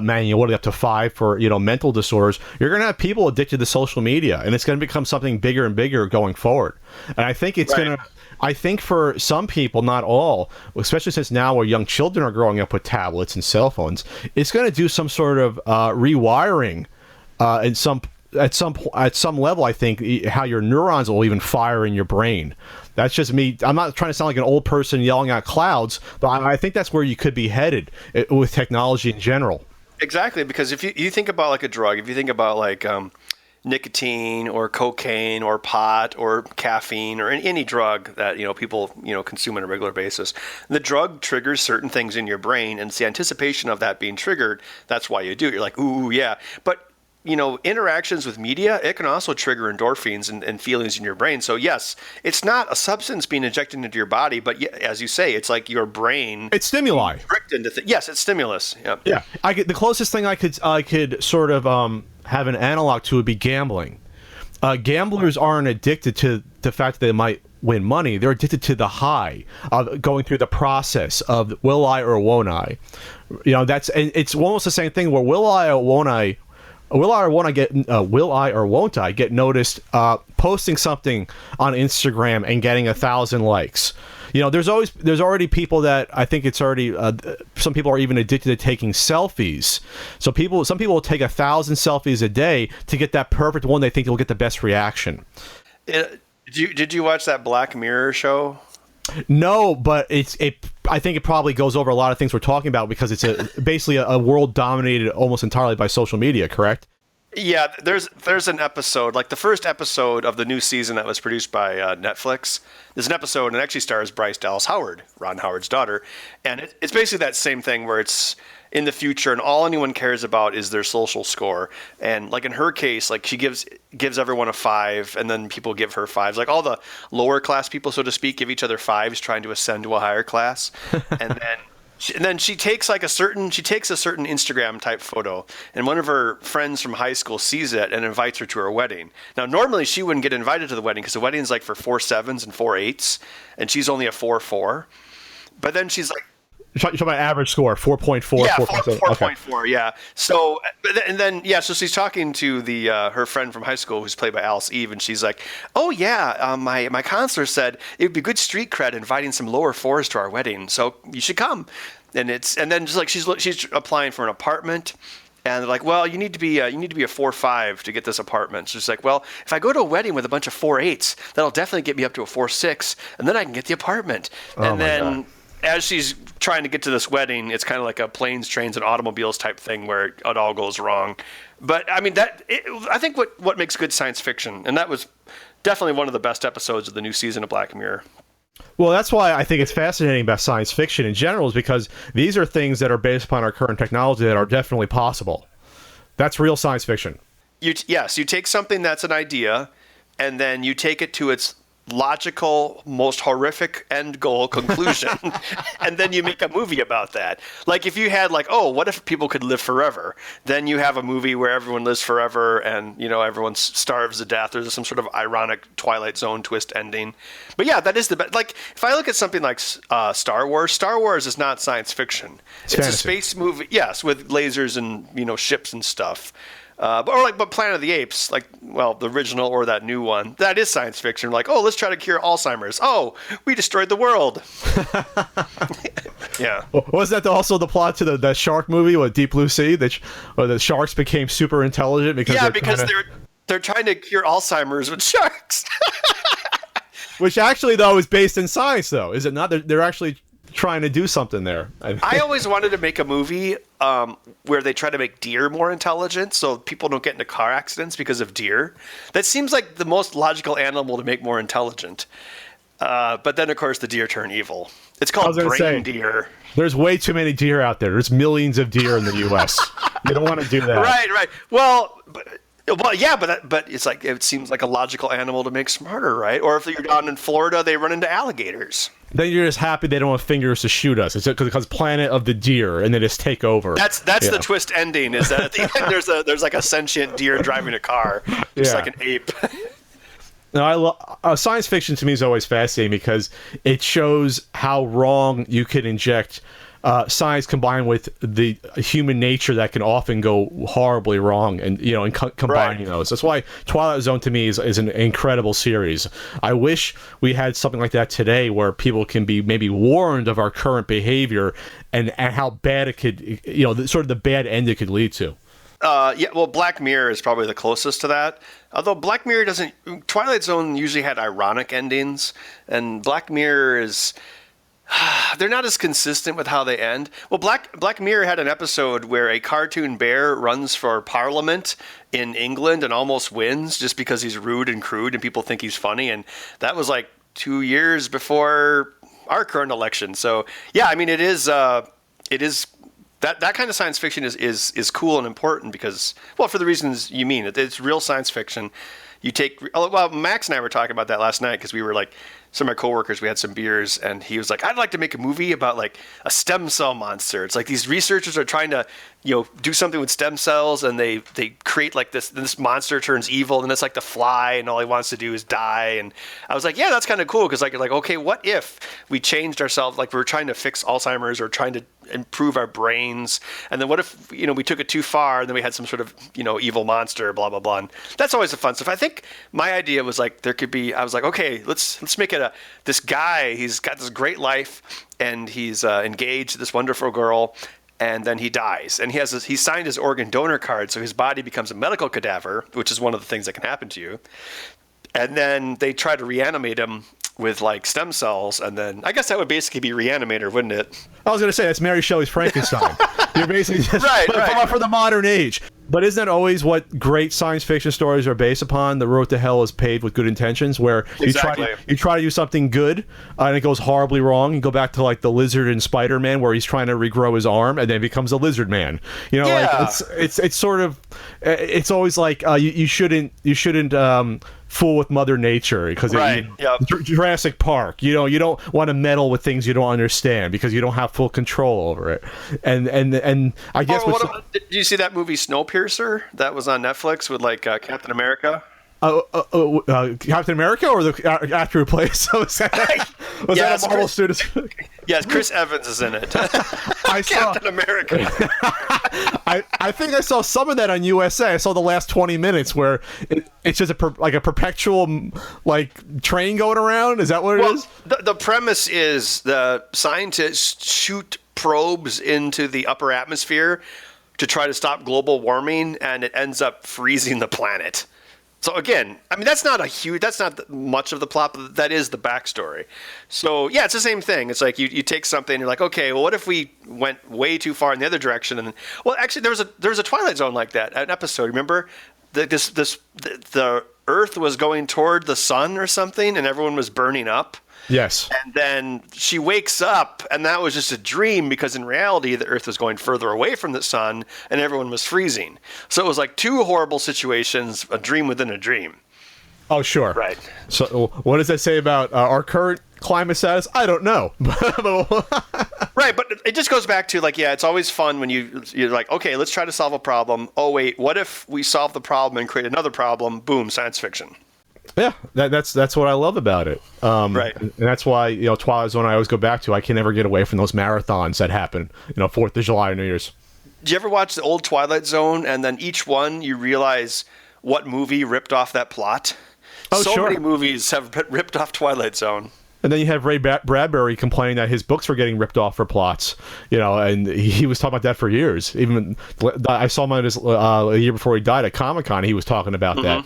Speaker 1: manual, up to 5 for mental disorders, you're going to have people addicted to social media, and it's going to become something bigger and bigger going forward. And I think it's going to. I think for some people, not all, especially since now where young children are growing up with tablets and cell phones, it's going to do some sort of rewiring in some at some level, I think how your neurons will even fire in your brain. That's just me. I'm not trying to sound like an old person yelling at clouds, but I think that's where you could be headed with technology in general.
Speaker 2: Exactly, because if you think about like a drug, if you think about like nicotine or cocaine or pot or caffeine or any drug that people consume on a regular basis, the drug triggers certain things in your brain, and it's the anticipation of that being triggered. That's why you do it. You're like, ooh, yeah. But interactions with media, it can also trigger endorphins and feelings in your brain. So yes, it's not a substance being injected into your body, but as you say, it's like your brain.
Speaker 1: It's stimuli.
Speaker 2: Tricked into yes, it's stimulus. Yep.
Speaker 1: Yeah. The closest thing I could sort of have an analog to would be gambling. Gamblers aren't addicted to the fact that they might win money. They're addicted to the high of going through the process of will I or won't I. It's almost the same thing where will I or won't I get noticed posting something on Instagram and getting 1,000 likes? There's already people that I think it's already some people are even addicted to taking selfies. So some people will take 1,000 selfies a day to get that perfect one they think will get the best reaction.
Speaker 2: Did you watch that Black Mirror show?
Speaker 1: No, but I think it probably goes over a lot of things we're talking about because it's basically a world dominated almost entirely by social media, correct?
Speaker 2: Yeah, there's an episode, like the first episode of the new season that was produced by Netflix. There's an episode, and it actually stars Bryce Dallas Howard, Ron Howard's daughter, and it's basically that same thing where it's in the future, and all anyone cares about is their social score. And like in her case, like she gives everyone a 5, and then people give her 5s. Like all the lower class people, so to speak, give each other 5s, trying to ascend to a higher class. And then she takes a certain Instagram type photo, and one of her friends from high school sees it and invites her to her wedding. Now, normally she wouldn't get invited to the wedding because the wedding's like for 4 7s and 4 8s, and she's only a 4 4. But then she's like,
Speaker 1: you're talking about average score, 4.4.
Speaker 2: Yeah, 4.4. Yeah. So, so she's talking to her friend from high school who's played by Alice Eve, and she's like, "Oh yeah, my counselor said it would be good street cred inviting some lower 4s to our wedding, so you should come." And then just like she's applying for an apartment. And they're like, well, you need to be a 4 5 to get this apartment. So she's like, well, if I go to a wedding with a bunch of 4 8s, that'll definitely get me up to a 4 6, and then I can get the apartment. And then as she's trying to get to this wedding, it's kind of like a planes, trains, and automobiles type thing where it all goes wrong. But I mean, I think what makes good science fiction, and that was definitely one of the best episodes of the new season of Black Mirror.
Speaker 1: Well, that's why I think it's fascinating about science fiction in general, is because these are things that are based upon our current technology that are definitely possible. That's real science fiction. You
Speaker 2: take something that's an idea, and then you take it to its logical, most horrific end goal conclusion, and then you make a movie about that. Like if you had what if people could live forever? Then you have a movie where everyone lives forever and everyone starves to death. There's some sort of ironic Twilight Zone twist ending. But yeah, that is the best. Like if I look at something like Star Wars is not science fiction. It's a space movie, yes, with lasers and ships and stuff. But Planet of the Apes, the original or that new one, that is science fiction. Like, oh, let's try to cure Alzheimer's. Oh, we destroyed the world. Yeah.
Speaker 1: Wasn't that also the plot to the shark movie with Deep Blue Sea? Where the sharks became super intelligent because
Speaker 2: they're trying to cure Alzheimer's with sharks.
Speaker 1: Which actually, though, is based in science, though, is it not? They're actually trying to do something there.
Speaker 2: I always wanted to make a movie where they try to make deer more intelligent so people don't get into car accidents because of deer. That seems like the most logical animal to make more intelligent. But then, of course, the deer turn evil. It's called brain deer.
Speaker 1: There's way too many deer out there. There's millions of deer in the U.S. You don't want to do that.
Speaker 2: Right. Well, yeah, but it's like it seems like a logical animal to make smarter, right? Or if you're down in Florida, they run into alligators.
Speaker 1: Then you're just happy they don't have fingers to shoot us. It's because Planet of the Deer, and they just take over.
Speaker 2: That's the twist ending. Is that at the end there's like a sentient deer driving a car, just like an ape.
Speaker 1: No, science fiction to me is always fascinating because it shows how wrong you could inject science combined with the human nature that can often go horribly wrong, and combining those. That's why Twilight Zone to me is an incredible series. I wish we had something like that today where people can be maybe warned of our current behavior and how bad it could, sort of the bad end it could lead to.
Speaker 2: Yeah, well, Black Mirror is probably the closest to that. Although Black Mirror doesn't. Twilight Zone usually had ironic endings, and Black Mirror is. They're not as consistent with how they end. Well, Black Mirror had an episode where a cartoon bear runs for parliament in England and almost wins just because he's rude and crude and people think he's funny. And that was like 2 years before our current election. So yeah, I mean, it is that kind of science fiction is cool and important because, well, for the reasons you mean. It's real science fiction. Well, Max and I were talking about that last night because we were like, some of my coworkers, we had some beers, and he was like, I'd like to make a movie about like a stem cell monster. It's like these researchers are trying to, do something with stem cells, and they create like this monster turns evil, and it's like the Fly, and all he wants to do is die. And I was like, yeah, that's kind of cool because like okay, what if we changed ourselves, like we were trying to fix Alzheimer's or trying to improve our brains, and then what if we took it too far, and then we had some sort of evil monster, blah blah blah. And that's always the fun stuff. I think my idea was like I was like, okay, let's make it this guy. He's got this great life, and he's engaged to this wonderful girl, and then he dies, and he signed his organ donor card, so his body becomes a medical cadaver, which is one of the things that can happen to you. And then they try to reanimate him with like stem cells, and then I guess that would basically be Reanimator, wouldn't it?
Speaker 1: I was going to say that's Mary Shelley's Frankenstein. You're basically just
Speaker 2: right.
Speaker 1: for the modern age. But isn't that always what great science fiction stories are based upon? The road to hell is paved with good intentions, where you try to do something good, and it goes horribly wrong. You go back to like the Lizard in Spider-Man, where he's trying to regrow his arm, and then becomes a Lizard Man. Like it's sort of, it's always like you shouldn't fool with Mother Nature because Jurassic Park. You don't want to meddle with things you don't understand because you don't have full control over it. And I guess.
Speaker 2: Did you see that movie Snowpiercer that was on Netflix with like Captain America?
Speaker 1: Captain America or the actor who plays? Was that a Marvel student?
Speaker 2: Yes, Chris Evans is in it. Captain America.
Speaker 1: I think I saw some of that on USA. I saw the last 20 minutes where it's just a perpetual like train going around. Is that what it is?
Speaker 2: The premise is the scientists shoot probes into the upper atmosphere to try to stop global warming, and it ends up freezing the planet. So again, I mean, that's not much of the plot, but that is the backstory. So yeah, it's the same thing. It's like you take something and you're like, okay, well, what if we went way too far in the other direction? And well, actually, there was a Twilight Zone like that, an episode. Remember, the Earth was going toward the sun or something, and everyone was burning up.
Speaker 1: Yes.
Speaker 2: And then she wakes up, and that was just a dream because in reality, the Earth was going further away from the sun, and everyone was freezing. So it was like two horrible situations, a dream within a dream.
Speaker 1: Oh, sure.
Speaker 2: Right.
Speaker 1: So what does that say about our current climate status? I don't know.
Speaker 2: Right, but it just goes back to like, yeah, it's always fun when you're like, okay, let's try to solve a problem. Oh, wait, what if we solve the problem and create another problem? Boom, science fiction.
Speaker 1: Yeah, that's what I love about it.
Speaker 2: Right.
Speaker 1: And that's why, Twilight Zone I always go back to. I can never get away from those marathons that happen, 4th of July or New Year's.
Speaker 2: Do you ever watch the old Twilight Zone and then each one you realize what movie ripped off that plot?
Speaker 1: Oh,
Speaker 2: so
Speaker 1: sure.
Speaker 2: many movies have ripped off Twilight Zone.
Speaker 1: And then you have Ray Bradbury complaining that his books were getting ripped off for plots, and he was talking about that for years. Even I saw him a year before he died at Comic-Con. He was talking about that.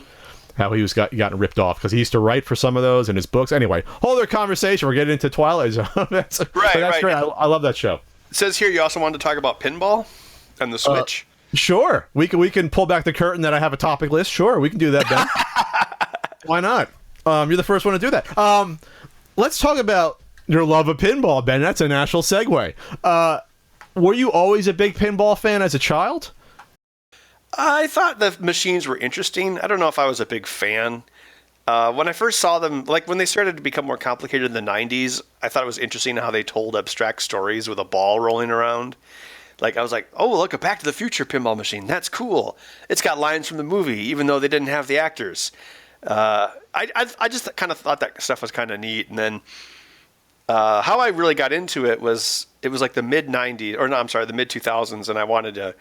Speaker 1: How he was gotten ripped off because he used to write for some of those in his books. Anyway, whole other conversation. We're getting into Twilight Zone. That's
Speaker 2: right.
Speaker 1: great. I love that show.
Speaker 2: It says here you also wanted to talk about pinball and the Switch.
Speaker 1: Sure, we can pull back the curtain that I have a topic list. Sure, we can do that, Ben. Why not? You're the first one to do that. Let's talk about your love of pinball, Ben. That's a natural segue. Were you always a big pinball fan as a child?
Speaker 2: I thought the machines were interesting. I don't know if I was a big fan. When I first saw them, like when they started to become more complicated in the 90s, I thought it was interesting how they told abstract stories with a ball rolling around. Like I was like, oh, look, a Back to the Future pinball machine. That's cool. It's got lines from the movie, even though they didn't have the actors. I just kind of thought that stuff was kind of neat. And then how I really got into it was like the mid 2000s, and I wanted to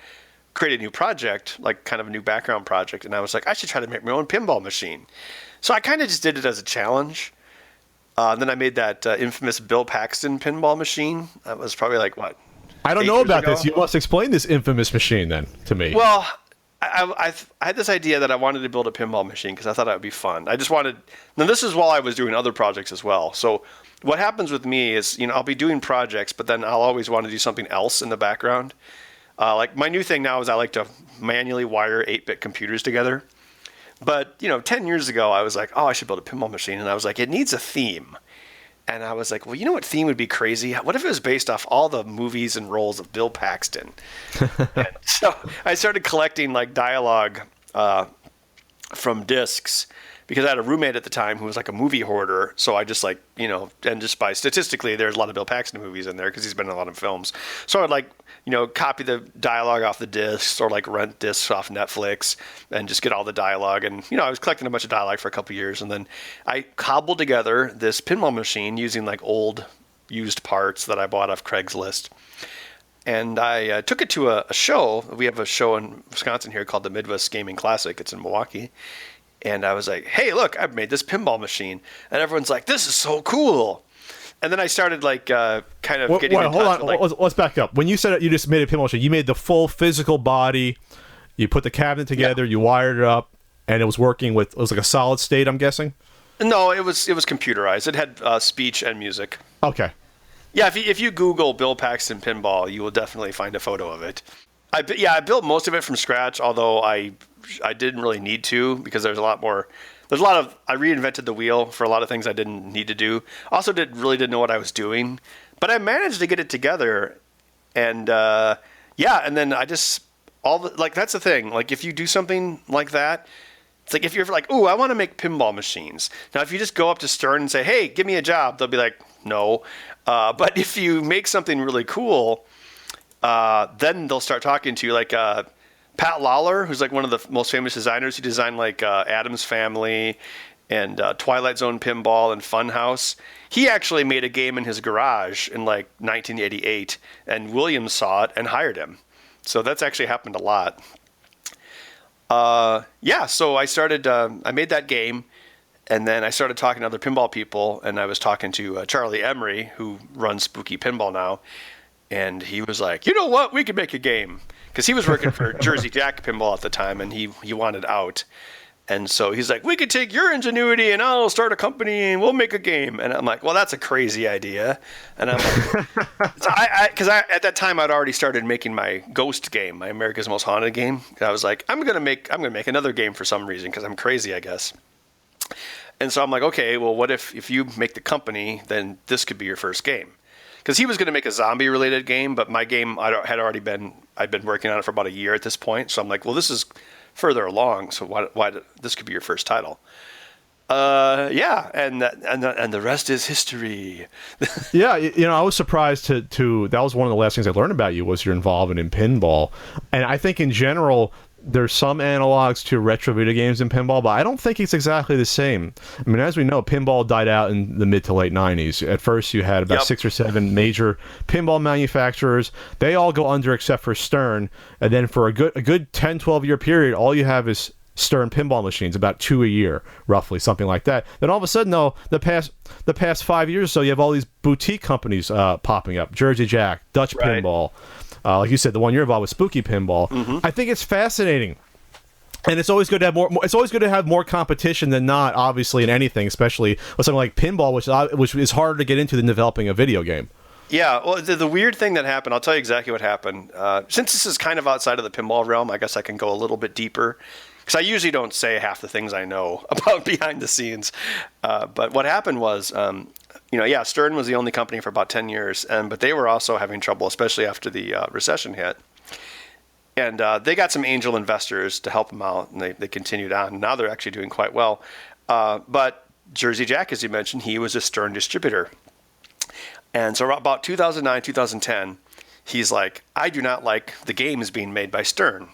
Speaker 2: create a new project, like kind of a new background project. And I was like, I should try to make my own pinball machine. So I kind of just did it as a challenge. Then I made that infamous Bill Paxton pinball machine. That was probably like, what?
Speaker 1: I don't know about this. You must explain this infamous machine then to me.
Speaker 2: Well, I had this idea that I wanted to build a pinball machine because I thought that would be fun. I just wanted. Now this is while I was doing other projects as well. So what happens with me is, I'll be doing projects, but then I'll always want to do something else in the background. Like my new thing now is I like to manually wire 8-bit computers together. But 10 years ago I was like, oh, I should build a pinball machine, and I was like, it needs a theme. And I was like, well, you know what theme would be crazy? What if it was based off all the movies and roles of Bill Paxton? And so I started collecting like dialogue from discs because I had a roommate at the time who was like a movie hoarder. So I just and just by statistically, there's a lot of Bill Paxton movies in there because he's been in a lot of films. So I'd copy the dialogue off the discs or like rent discs off Netflix and just get all the dialogue. And, I was collecting a bunch of dialogue for a couple of years. And then I cobbled together this pinball machine using like old used parts that I bought off Craigslist. And I took it to a show. We have a show in Wisconsin here called the Midwest Gaming Classic. It's in Milwaukee. And I was like, hey, look, I've made this pinball machine. And everyone's like, this is so cool. And then I started getting in touch with,
Speaker 1: let's back up. When you said you just made a pinball machine, you made the full physical body, you put the cabinet together, you wired it up, and it was working it was like a solid state, I'm guessing?
Speaker 2: No, it was computerized. It had speech and music.
Speaker 1: Okay.
Speaker 2: Yeah, if you Google Bill Paxton pinball, you will definitely find a photo of it. I built most of it from scratch, although I didn't really need to because there's a lot of I reinvented the wheel for a lot of things I didn't need to do. Also didn't know what I was doing, but I managed to get it together. And and then I just that's the thing. Like if you do something like that, it's like if you're like, ooh, I want to make pinball machines. Now if you just go up to Stern and say, hey, give me a job, they'll be like, no. But if you make something really cool, then they'll start talking to you like Pat Lawler, who's like one of the most famous designers. He designed like Addams Family and Twilight Zone Pinball and Funhouse. He actually made a game in his garage in like 1988, and Williams saw it and hired him. So that's actually happened a lot. So I started, I made that game, and then I started talking to other pinball people, and I was talking to Charlie Emery, who runs Spooky Pinball now, and he was like, you know what, we could make a game. Because he was working for Jersey Jack Pinball at the time, and he wanted out. And so he's like, we could take your ingenuity, and I'll start a company, and we'll make a game. And I'm like, well, that's a crazy idea. And I'm like, because at that time I'd already started making my Ghost game, my America's Most Haunted game. And I was like, I'm gonna make another game for some reason because I'm crazy, I guess. And so I'm like, okay, well, what if you make the company, then this could be your first game. Because he was going to make a zombie-related game, but my game I'd been working on it for about a year at this point. So I'm like, well, this is further along, so why this could be your first title? And the rest is history.
Speaker 1: Yeah, I was surprised to that was one of the last things I learned about you was your involvement in pinball, and I think in general there's some analogs to retro video games in pinball, but I don't think it's exactly the same. I mean, as we know, pinball died out in the mid to late 90s. At first, you had about 6 or 7 major pinball manufacturers. They all go under except for Stern. And then for a good 10, 12-year period, all you have is Stern pinball machines, about 2 a year, roughly, something like that. Then all of a sudden, though, the past 5 years or so, you have all these boutique companies popping up. Jersey Jack, Dutch Pinball. Like you said, the one you're involved with, Spooky Pinball. Mm-hmm. I think it's fascinating, and it's always good to have more. It's always good to have more competition than not, obviously, in anything, especially with something like pinball, which is harder to get into than developing a video game.
Speaker 2: Yeah, well, the weird thing that happened, I'll tell you exactly what happened. Since this is kind of outside of the pinball realm, I guess I can go a little bit deeper, because I usually don't say half the things I know about behind the scenes. But what happened was. Stern was the only company for about 10 years, but they were also having trouble, especially after the recession hit. And they got some angel investors to help them out, and they continued on. Now they're actually doing quite well. But Jersey Jack, as you mentioned, he was a Stern distributor. And so about 2009, 2010, he's like, I do not like the games being made by Stern.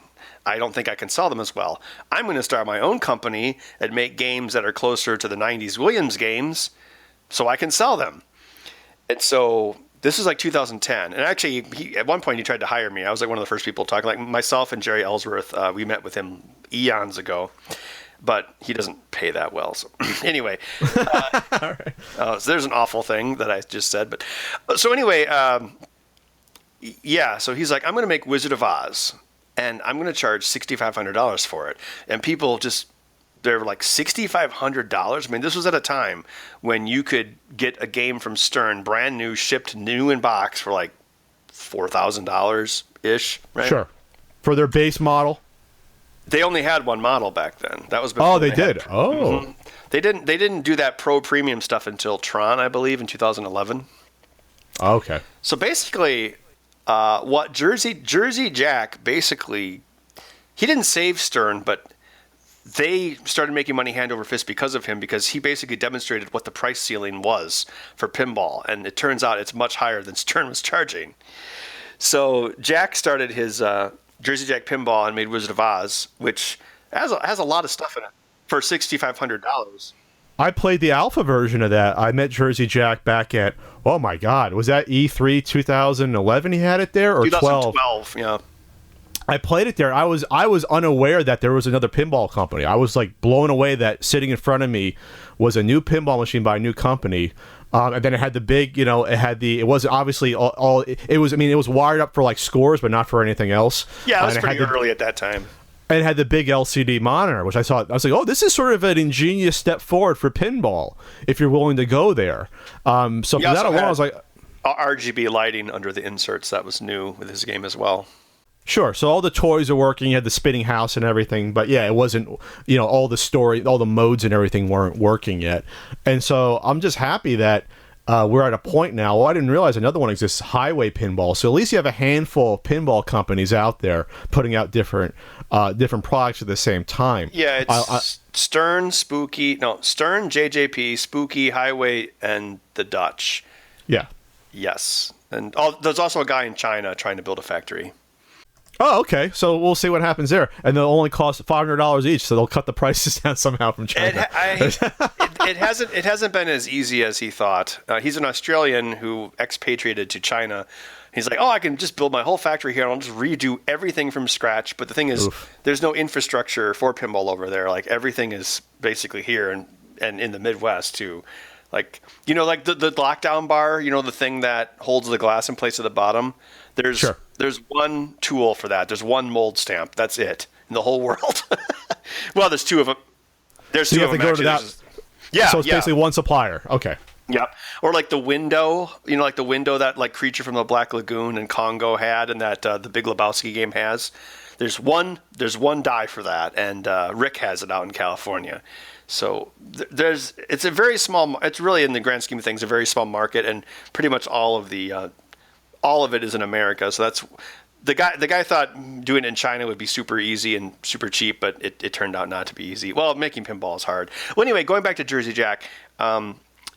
Speaker 2: I don't think I can sell them as well. I'm going to start my own company and make games that are closer to the 90s Williams games, so I can sell them. And so this is like 2010. And actually, at one point, he tried to hire me. I was like one of the first people talking. Like myself and Jerry Ellsworth, we met with him eons ago. But he doesn't pay that well. So anyway,
Speaker 1: All right.
Speaker 2: So there's an awful thing that I just said. But so anyway, so he's like, I'm going to make Wizard of Oz. and I'm going to charge $6,500 for it. And people just, they're like, $6,500? I mean, this was at a time when you could get a game from Stern, brand new, shipped new in box for like $4,000-ish, right?
Speaker 1: Sure. For their base model?
Speaker 2: They only had one model back then. That was before
Speaker 1: they did.
Speaker 2: Mm-hmm. They didn't do that pro premium stuff until Tron, I believe, in 2011.
Speaker 1: Okay.
Speaker 2: So basically, what Jersey Jack basically, he didn't save Stern, but they started making money hand over fist because of him, because he basically demonstrated what the price ceiling was for pinball, and it turns out it's much higher than Stern was charging. So Jack started his Jersey Jack Pinball and made Wizard of Oz, which has a lot of stuff in it for $6,500.
Speaker 1: I played the alpha version of that. I met Jersey Jack back at, oh my God, was that E3 2011 he had it there, or
Speaker 2: 2012, yeah.
Speaker 1: I played it there. I was unaware that there was another pinball company. I was like blown away that sitting in front of me was a new pinball machine by a new company. And then it had the big, it was obviously it was wired up for like scores, but not for anything else.
Speaker 2: Yeah, it was pretty early at that time.
Speaker 1: And it had the big LCD monitor, which I was like, oh, this is sort of an ingenious step forward for pinball, if you're willing to go there. So from that alone, I was like,
Speaker 2: RGB lighting under the inserts, that was new with his game as well.
Speaker 1: Sure. So all the toys are working. You had the spinning house and everything, but yeah, it wasn't, all the story, all the modes and everything weren't working yet. And so I'm just happy that we're at a point now. Well, I didn't realize another one exists, Highway Pinball. So at least you have a handful of pinball companies out there putting out different products at the same time.
Speaker 2: Yeah, it's Stern, JJP, Spooky, Highway, and the Dutch.
Speaker 1: Yeah.
Speaker 2: Yes. And there's also a guy in China trying to build a factory.
Speaker 1: Oh, okay. So we'll see what happens there, and they'll only cost $500 each, so they'll cut the prices down somehow from China.
Speaker 2: It hasn't been as easy as he thought. He's an Australian who expatriated to China. He's like, I can just build my whole factory here, and I'll just redo everything from scratch. But the thing is, there's no infrastructure for pinball over there. Like, everything is basically here and in the Midwest too. Like, the lockdown bar, the thing that holds the glass in place at the bottom. There's one tool for that. There's one mold stamp. That's it in the whole world. Well, there's two of them. There's two of them.
Speaker 1: So it's basically one supplier. Okay.
Speaker 2: Yeah. Or like the window, like the window that like Creature from the Black Lagoon and Congo had, and that the Big Lebowski game has. There's one die for that, and Rick has it out in California. So it's a very small. It's really, in the grand scheme of things, a very small market, and pretty much all of it is in America. So that's the guy thought doing it in China would be super easy and super cheap, but it turned out not to be easy. Well, making pinball is hard. Well, anyway, going back to Jersey Jack,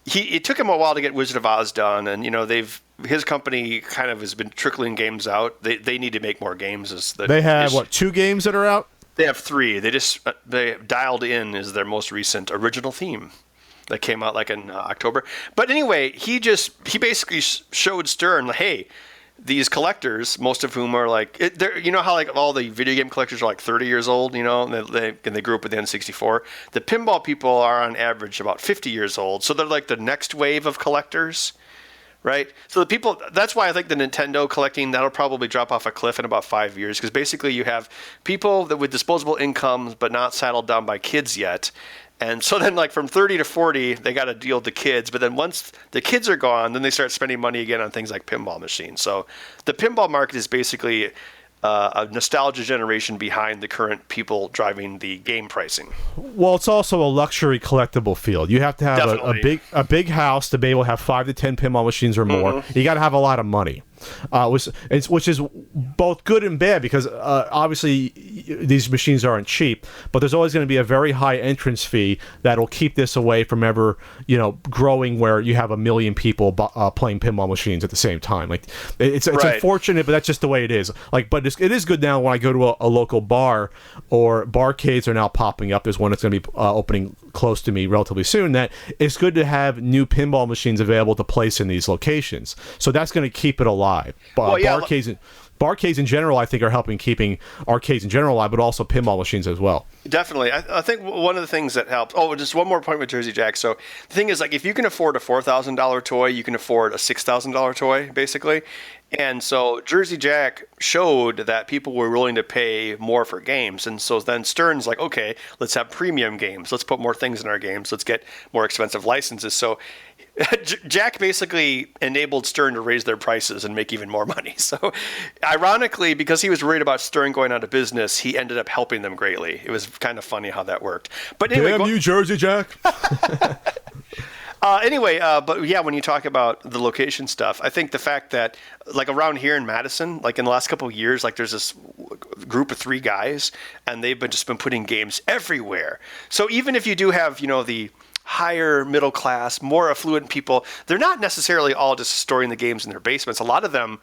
Speaker 2: it took him a while to get Wizard of Oz done, and his company kind of has been trickling games out. They need to make more games.
Speaker 1: They have 2 games that are out?
Speaker 2: They have 3. They Dialed In is their most recent original theme that came out like in October. But anyway, he basically showed Stern, like, hey, these collectors, most of whom are like, how like all the video game collectors are like 30 years old, and they grew up with the N64. The pinball people are on average about 50 years old, so they're like the next wave of collectors, right? So the people, that's why I think the Nintendo collecting, that'll probably drop off a cliff in about 5 years, because basically you have people that with disposable incomes but not saddled down by kids yet. And so then, like, from 30 to 40, they got to deal with the kids. But then once the kids are gone, then they start spending money again on things like pinball machines. So the pinball market is basically a nostalgia generation behind the current people driving the game pricing.
Speaker 1: Well, it's also a luxury collectible field. You have to have a big house to be able to have 5 to 10 pinball machines or more. Mm-hmm. You got to have a lot of money. Which is both good and bad, because obviously these machines aren't cheap, but there's always going to be a very high entrance fee that'll keep this away from ever growing where you have 1 million people playing pinball machines at the same time. Like it's right. Unfortunate, but that's just the way it is. Like, but it is good now when I go to a local bar, or barcades are now popping up. There's one that's going to be opening close to me relatively soon. That it's good to have new pinball machines available to place in these locations. So that's going to keep it alive. arcades in general, I think, are helping keeping arcades in general alive, but also pinball machines as well.
Speaker 2: Definitely. I think one of the things that helps... Oh, just one more point with Jersey Jack. So the thing is, like, if you can afford a $4,000 toy, you can afford a $6,000 toy, basically. And so Jersey Jack showed that people were willing to pay more for games. And so then Stern's like, okay, let's have premium games. Let's put more things in our games. Let's get more expensive licenses. So Jack basically enabled Stern to raise their prices and make even more money. So ironically, because he was worried about Stern going out of business, he ended up helping them greatly. It was kind of funny how that worked. But anyway,
Speaker 1: damn you, Jersey Jack.
Speaker 2: But yeah, when you talk about the location stuff, I think the fact that, like, around here in Madison, like in the last couple of years, like there's this group of 3 guys, and they've just been putting games everywhere. So even if you do have, the higher middle class, more affluent people, they're not necessarily all just storing the games in their basements. A lot of them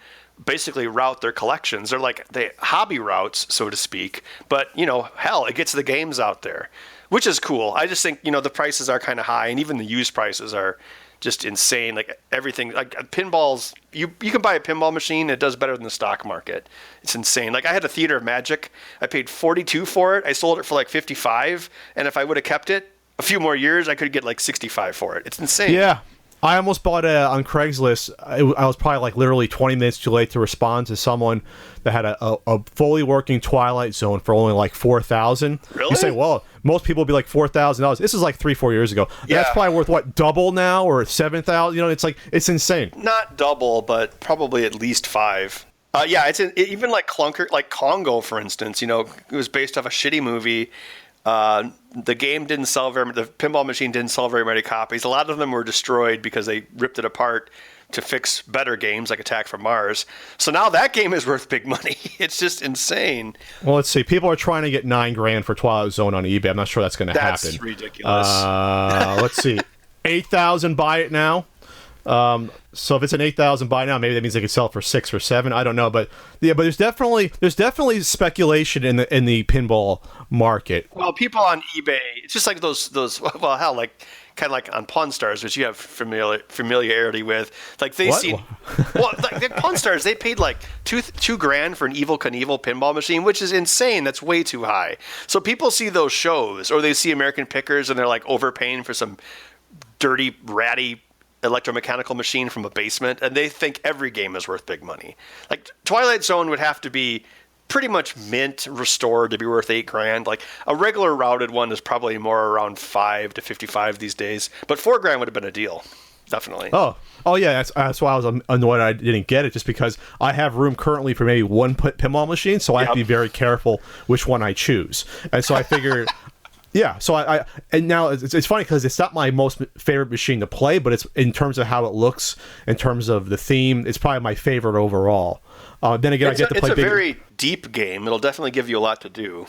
Speaker 2: basically route their collections. They're like they hobby routes, so to speak. But, hell, it gets the games out there, which is cool. I just think, the prices are kind of high, and even the used prices are just insane. Like everything, like pinballs, you can buy a pinball machine, it does better than the stock market. It's insane. Like I had a Theater of Magic. I paid $42 for it. I sold it for like $55, and if I would have kept it a few more years, I could get like $65 for it. It's insane.
Speaker 1: Yeah. I almost bought it on Craigslist. I was probably like literally 20 minutes too late to respond to someone that had a fully working Twilight Zone for only like $4,000.
Speaker 2: Really?
Speaker 1: You say, well, most people would be like $4,000. This is like 3-4 years ago.
Speaker 2: Yeah.
Speaker 1: That's probably worth what, double now or $7,000? It's like it's insane.
Speaker 2: Not double, but probably at least 5. Yeah, even like clunker, like Congo, for instance. It was based off a shitty movie. The game didn't sell the pinball machine didn't sell very many copies. A lot of them were destroyed because they ripped it apart to fix better games like Attack from Mars. So now that game is worth big money. It's just insane.
Speaker 1: Well, let's see. People are trying to get $9,000 for Twilight Zone on eBay. I'm not sure that's going to happen.
Speaker 2: That's ridiculous.
Speaker 1: Let's see. 8,000 buy it now. So if it's an 8,000 buy now, maybe that means they could sell it for 6 or 7. I don't know, but yeah, but there's definitely speculation in the pinball market.
Speaker 2: Well, people on eBay, it's just like those well, hell, like kind of like on Pawn Stars, which you have familiarity with. Like they
Speaker 1: What?
Speaker 2: see, well, like Pawn Stars, they paid like $2,000 for an Evel Knievel pinball machine, which is insane. That's way too high. So people see those shows, or they see American Pickers, and they're like overpaying for some dirty, ratty electromechanical machine from a basement, and they think every game is worth big money. Like Twilight Zone would have to be pretty much mint restored to be worth $8,000. Like a regular routed one is probably more around $5 to $55 these days, but $4,000 would have been a deal, definitely.
Speaker 1: Oh yeah, that's why I was annoyed I didn't get it, just because I have room currently for maybe one pinball machine, so I have to be very careful which one I choose, and so I figured. Yeah, so I and now it's funny because it's not my most favorite machine to play, but it's in terms of how it looks, in terms of the theme, it's probably my favorite overall. Then again, I get to play.
Speaker 2: It's a very deep game. It'll definitely give you a lot to do.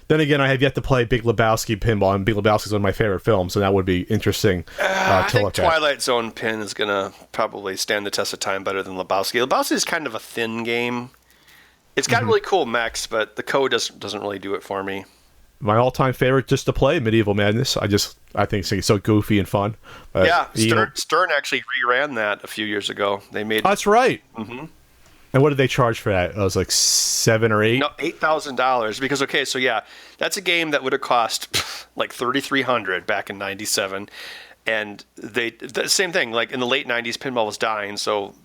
Speaker 1: Then again, I have yet to play Big Lebowski pinball, and Big Lebowski is one of my favorite films, so that would be interesting
Speaker 2: I
Speaker 1: to
Speaker 2: think
Speaker 1: look at.
Speaker 2: Twilight Zone pin is gonna probably stand the test of time better than Lebowski. Lebowski is kind of a thin game. It's got really cool mechs, but the code doesn't really do it for me.
Speaker 1: My all-time favorite just to play, Medieval Madness. I think it's so goofy and fun.
Speaker 2: Yeah, Stern actually reran that a few years ago. They made.
Speaker 1: Oh, that's right.
Speaker 2: Mm-hmm.
Speaker 1: And what did they charge for that? It was like $7,000 or $8,000.
Speaker 2: No, $8,000. Because so yeah, that's a game that would have cost like $3,300 back in '97, and the same thing. Like in the late '90s, pinball was dying, so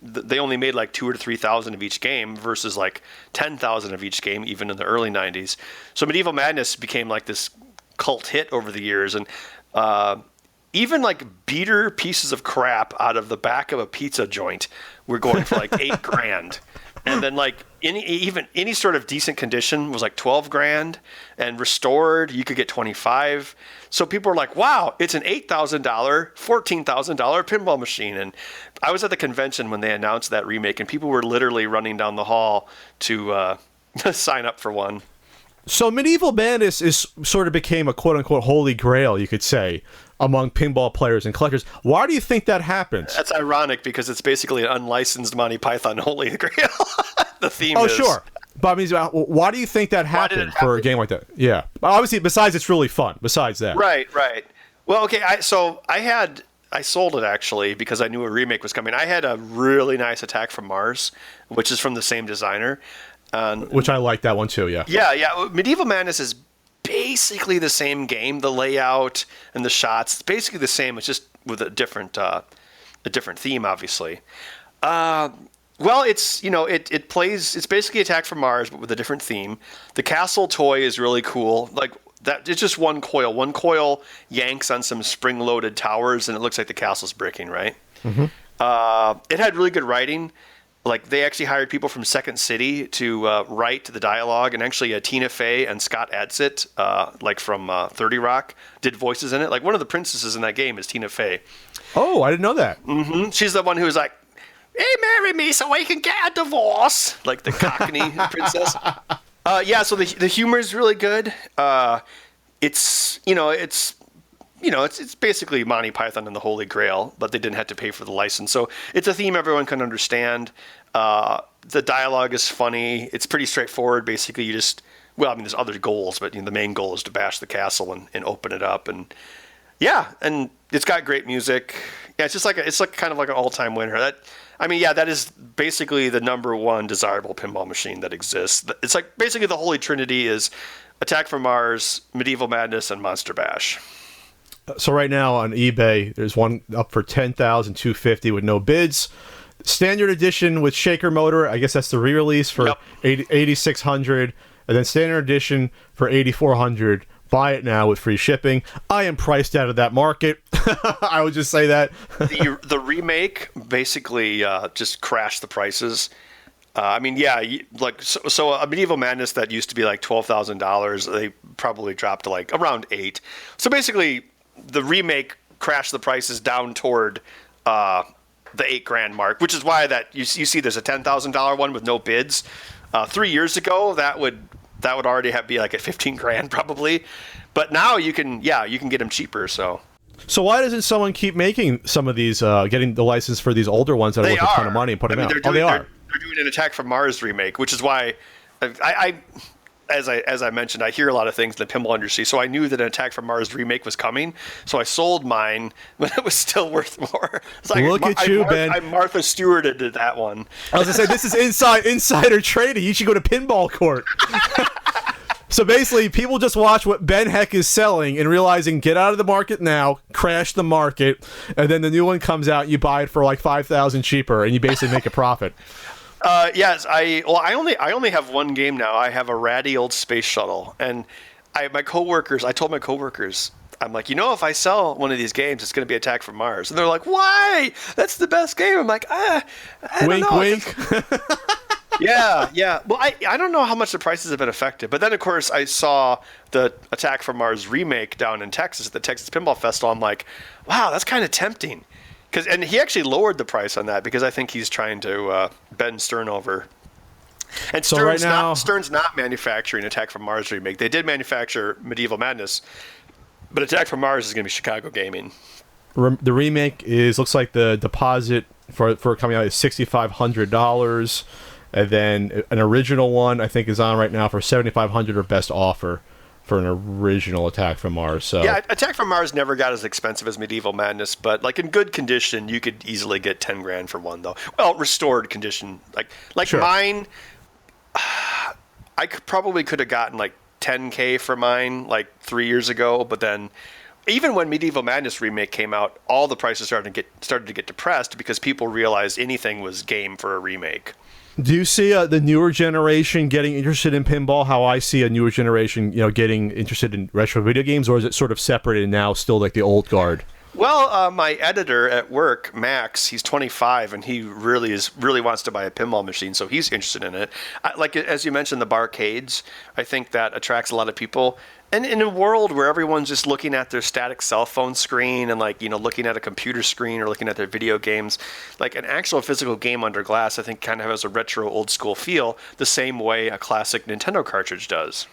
Speaker 2: they only made like 2,000 or 3,000 of each game versus like 10,000 of each game, even in the early '90s. So Medieval Madness became like this cult hit over the years, and even like beater pieces of crap out of the back of a pizza joint were going for like $8,000, and then like any sort of decent condition was like $12,000, and restored you could get $25,000. So people were like, wow, it's an $8,000, $14,000 pinball machine. And I was at the convention when they announced that remake, and people were literally running down the hall to sign up for one.
Speaker 1: So Medieval Madness sort of became a quote-unquote holy grail, you could say, among pinball players and collectors. Why do you think that happens?
Speaker 2: That's ironic, because it's basically an unlicensed Monty Python holy grail. The theme
Speaker 1: is.
Speaker 2: Oh,
Speaker 1: sure. But I mean, why do you think that happened for a game like that? Yeah. Obviously, besides it's really fun, besides that.
Speaker 2: Right. Well, okay, I had I sold it actually because I knew a remake was coming. I had a really nice Attack from Mars, which is from the same designer.
Speaker 1: Which I like that one too, yeah.
Speaker 2: Yeah. Medieval Madness is basically the same game. The layout and the shots, it's basically the same. It's just with a different theme, obviously. Well, it's it plays. It's basically Attack from Mars, but with a different theme. The castle toy is really cool. Like that, it's just one coil. One coil yanks on some spring-loaded towers, and it looks like the castle's breaking. Right.
Speaker 1: Mm-hmm.
Speaker 2: It had really good writing. Like they actually hired people from Second City to write the dialogue, and actually Tina Fey and Scott Adsit, like from 30 Rock, did voices in it. Like one of the princesses in that game is Tina Fey.
Speaker 1: Oh, I didn't know that.
Speaker 2: Mm-hmm. She's the one who's like, "Hey, marry me so we can get a divorce," like the Cockney princess. Yeah, so the humor is really good. It's basically Monty Python and the Holy Grail, but they didn't have to pay for the license. So it's a theme everyone can understand. The dialogue is funny. It's pretty straightforward. Basically, there's other goals, but the main goal is to bash the castle and open it up. And yeah, and it's got great music. Yeah, it's like kind of like an all-time winner. That is basically the number one desirable pinball machine that exists. It's like basically the Holy Trinity is Attack from Mars, Medieval Madness, and Monster Bash.
Speaker 1: So right now on eBay, there's one up for $10,250 with no bids. Standard edition with shaker motor, I guess that's the re-release for $8,600, and then standard edition for $8,400. Buy it now with free shipping. I am priced out of that market. I would just say that.
Speaker 2: The remake basically just crashed the prices. So a Medieval Madness that used to be like $12,000, they probably dropped to like around $8,000. So basically, the remake crashed the prices down toward the $8,000 mark, which is why that you see there's a $10,000 one with no bids. 3 years ago, that would already be like at $15,000 probably, but now you can get them cheaper. So
Speaker 1: why doesn't someone keep making some of these, getting the license for these older ones that are worth a ton of money and putting them out? They are.
Speaker 2: They're doing an Attack from Mars remake, which is why as I mentioned, I hear a lot of things in the pinball industry, so I knew that an Attack from Mars remake was coming. So I sold mine when it was still worth more. It's like,
Speaker 1: look at you, Ben.
Speaker 2: I Martha Stewarted to that one.
Speaker 1: I was gonna say this is insider trading. You should go to pinball court. So basically, people just watch what Ben Heck is selling and realizing, get out of the market now, crash the market, and then the new one comes out, you buy it for like $5,000 cheaper, and you basically make a profit.
Speaker 2: Yes, I only have one game now. I have a ratty old space shuttle, and I told my coworkers, I'm like, if I sell one of these games, it's going to be Attack from Mars, and they're like, why? That's the best game. I'm like, I don't know.
Speaker 1: Wink.
Speaker 2: Yeah. Well, I don't know how much the prices have been affected, but then of course I saw the Attack from Mars remake down in Texas at the Texas Pinball Festival. I'm like, wow, that's kind of tempting. And he actually lowered the price on that because I think he's trying to bend Stern over. And Stern's not manufacturing Attack from Mars remake. They did manufacture Medieval Madness, but Attack from Mars is going to be Chicago Gaming.
Speaker 1: The remake looks like the deposit for coming out is $6,500, and then an original one I think is on right now for $7,500 or best offer for an original Attack from Mars. So
Speaker 2: yeah, Attack from Mars never got as expensive as Medieval Madness, but like in good condition, you could easily get $10,000 for one though. Well, restored condition, like sure. Mine, I probably could have gotten like $10,000 for mine like 3 years ago, but then even when Medieval Madness remake came out, all the prices started to get depressed because people realized anything was game for a remake.
Speaker 1: Do you see the newer generation getting interested in pinball? How I see a newer generation, getting interested in retro video games, or is it sort of separate and now still like the old guard?
Speaker 2: Well, my editor at work, Max, he's 25, and he really wants to buy a pinball machine, so he's interested in it. Like as you mentioned, the barcades, I think that attracts a lot of people. And in a world where everyone's just looking at their static cell phone screen and looking at a computer screen or looking at their video games, like an actual physical game under glass, I think kind of has a retro old school feel the same way a classic Nintendo cartridge does.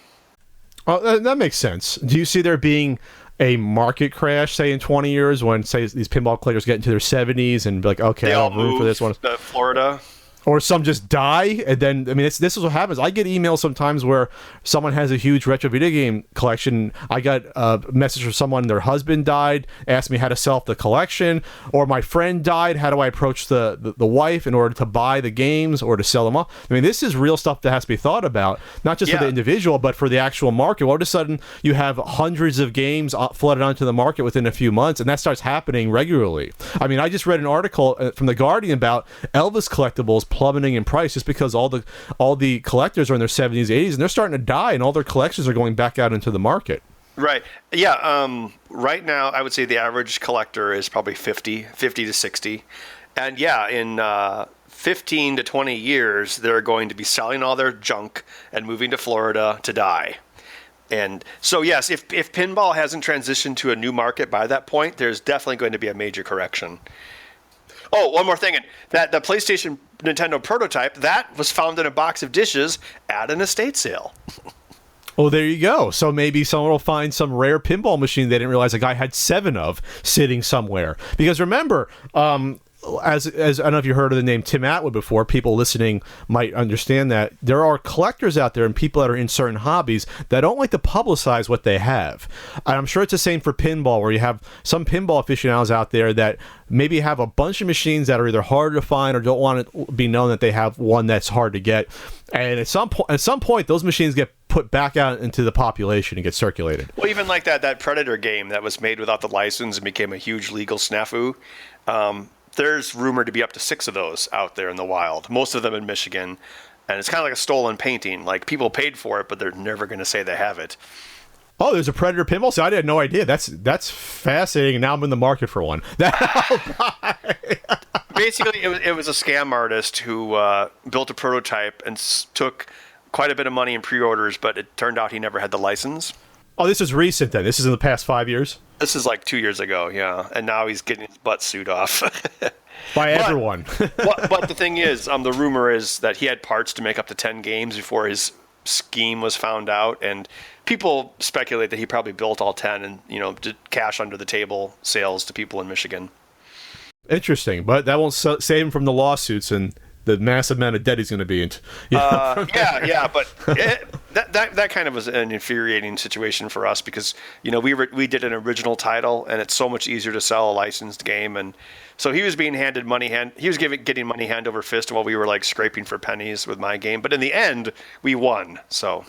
Speaker 1: Well, that makes sense. Do you see there being a market crash, say in 20 years when, say, these pinball collectors get into their 70s and be like, okay, I don't have room for this one?
Speaker 2: To Florida.
Speaker 1: Or some just die, and then this is what happens. I get emails sometimes where someone has a huge retro video game collection. I got a message from someone, their husband died, asked me how to sell the collection, or my friend died. How do I approach the wife in order to buy the games or to sell them off? This is real stuff that has to be thought about, not just for the individual, but for the actual market. All of a sudden, you have hundreds of games flooded onto the market within a few months, and that starts happening regularly. I just read an article from The Guardian about Elvis collectibles plummeting in price just because all the collectors are in their 70s, 80s, and they're starting to die, and all their collections are going back out into the market.
Speaker 2: Right. Yeah. Right now, I would say the average collector is probably 50 to 60. And in 15 to 20 years, they're going to be selling all their junk and moving to Florida to die. And so, yes, if pinball hasn't transitioned to a new market by that point, there's definitely going to be a major correction. Oh, one more thing. That the PlayStation Nintendo prototype, that was found in a box of dishes at an estate sale.
Speaker 1: Oh, there you go. So maybe someone will find some rare pinball machine they didn't realize a guy had 7 of sitting somewhere. Because remember, as I don't know if you heard of the name Tim Atwood before, people listening might understand that there are collectors out there and people that are in certain hobbies that don't like to publicize what they have. And I'm sure it's the same for pinball, where you have some pinball aficionados out there that maybe have a bunch of machines that are either hard to find or don't want to be known that they have one that's hard to get. And at some point, those machines get put back out into the population and get circulated.
Speaker 2: Well, even like that Predator game that was made without the license and became a huge legal snafu. There's rumored to be up to 6 of those out there in the wild, most of them in Michigan. And it's kind of like a stolen painting. Like, people paid for it, but they're never going to say they have it.
Speaker 1: Oh, there's a Predator pinball? So I had no idea. That's fascinating, and now I'm in the market for one.
Speaker 2: Basically, it was a scam artist who built a prototype and took quite a bit of money in pre-orders, but it turned out he never had the license.
Speaker 1: Oh, this is recent then. This is in the past 5 years?
Speaker 2: This is like 2 years ago, yeah. And now he's getting his butt sued off.
Speaker 1: By everyone.
Speaker 2: But the thing is, the rumor is that he had parts to make up to 10 games before his scheme was found out. And people speculate that he probably built all 10 and, did cash under the table sales to people in Michigan.
Speaker 1: Interesting. But that won't save him from the lawsuits and the massive amount of debt he's going to be in.
Speaker 2: But that kind of was an infuriating situation for us because we did an original title and it's so much easier to sell a licensed game, and so he was being handed money getting money hand over fist while we were like scraping for pennies with my game, but in the end we won. So.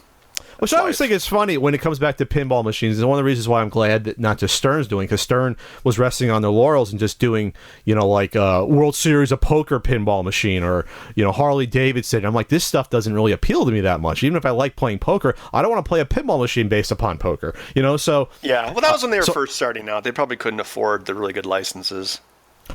Speaker 1: Which I always think is funny when it comes back to pinball machines. And one of the reasons why I'm glad that not just Stern's doing, because Stern was resting on their laurels and just doing, like a World Series of Poker pinball machine or, Harley Davidson. I'm like, this stuff doesn't really appeal to me that much. Even if I like playing poker, I don't want to play a pinball machine based upon poker, so.
Speaker 2: Yeah, well, that was when they were first starting out. They probably couldn't afford the really good licenses.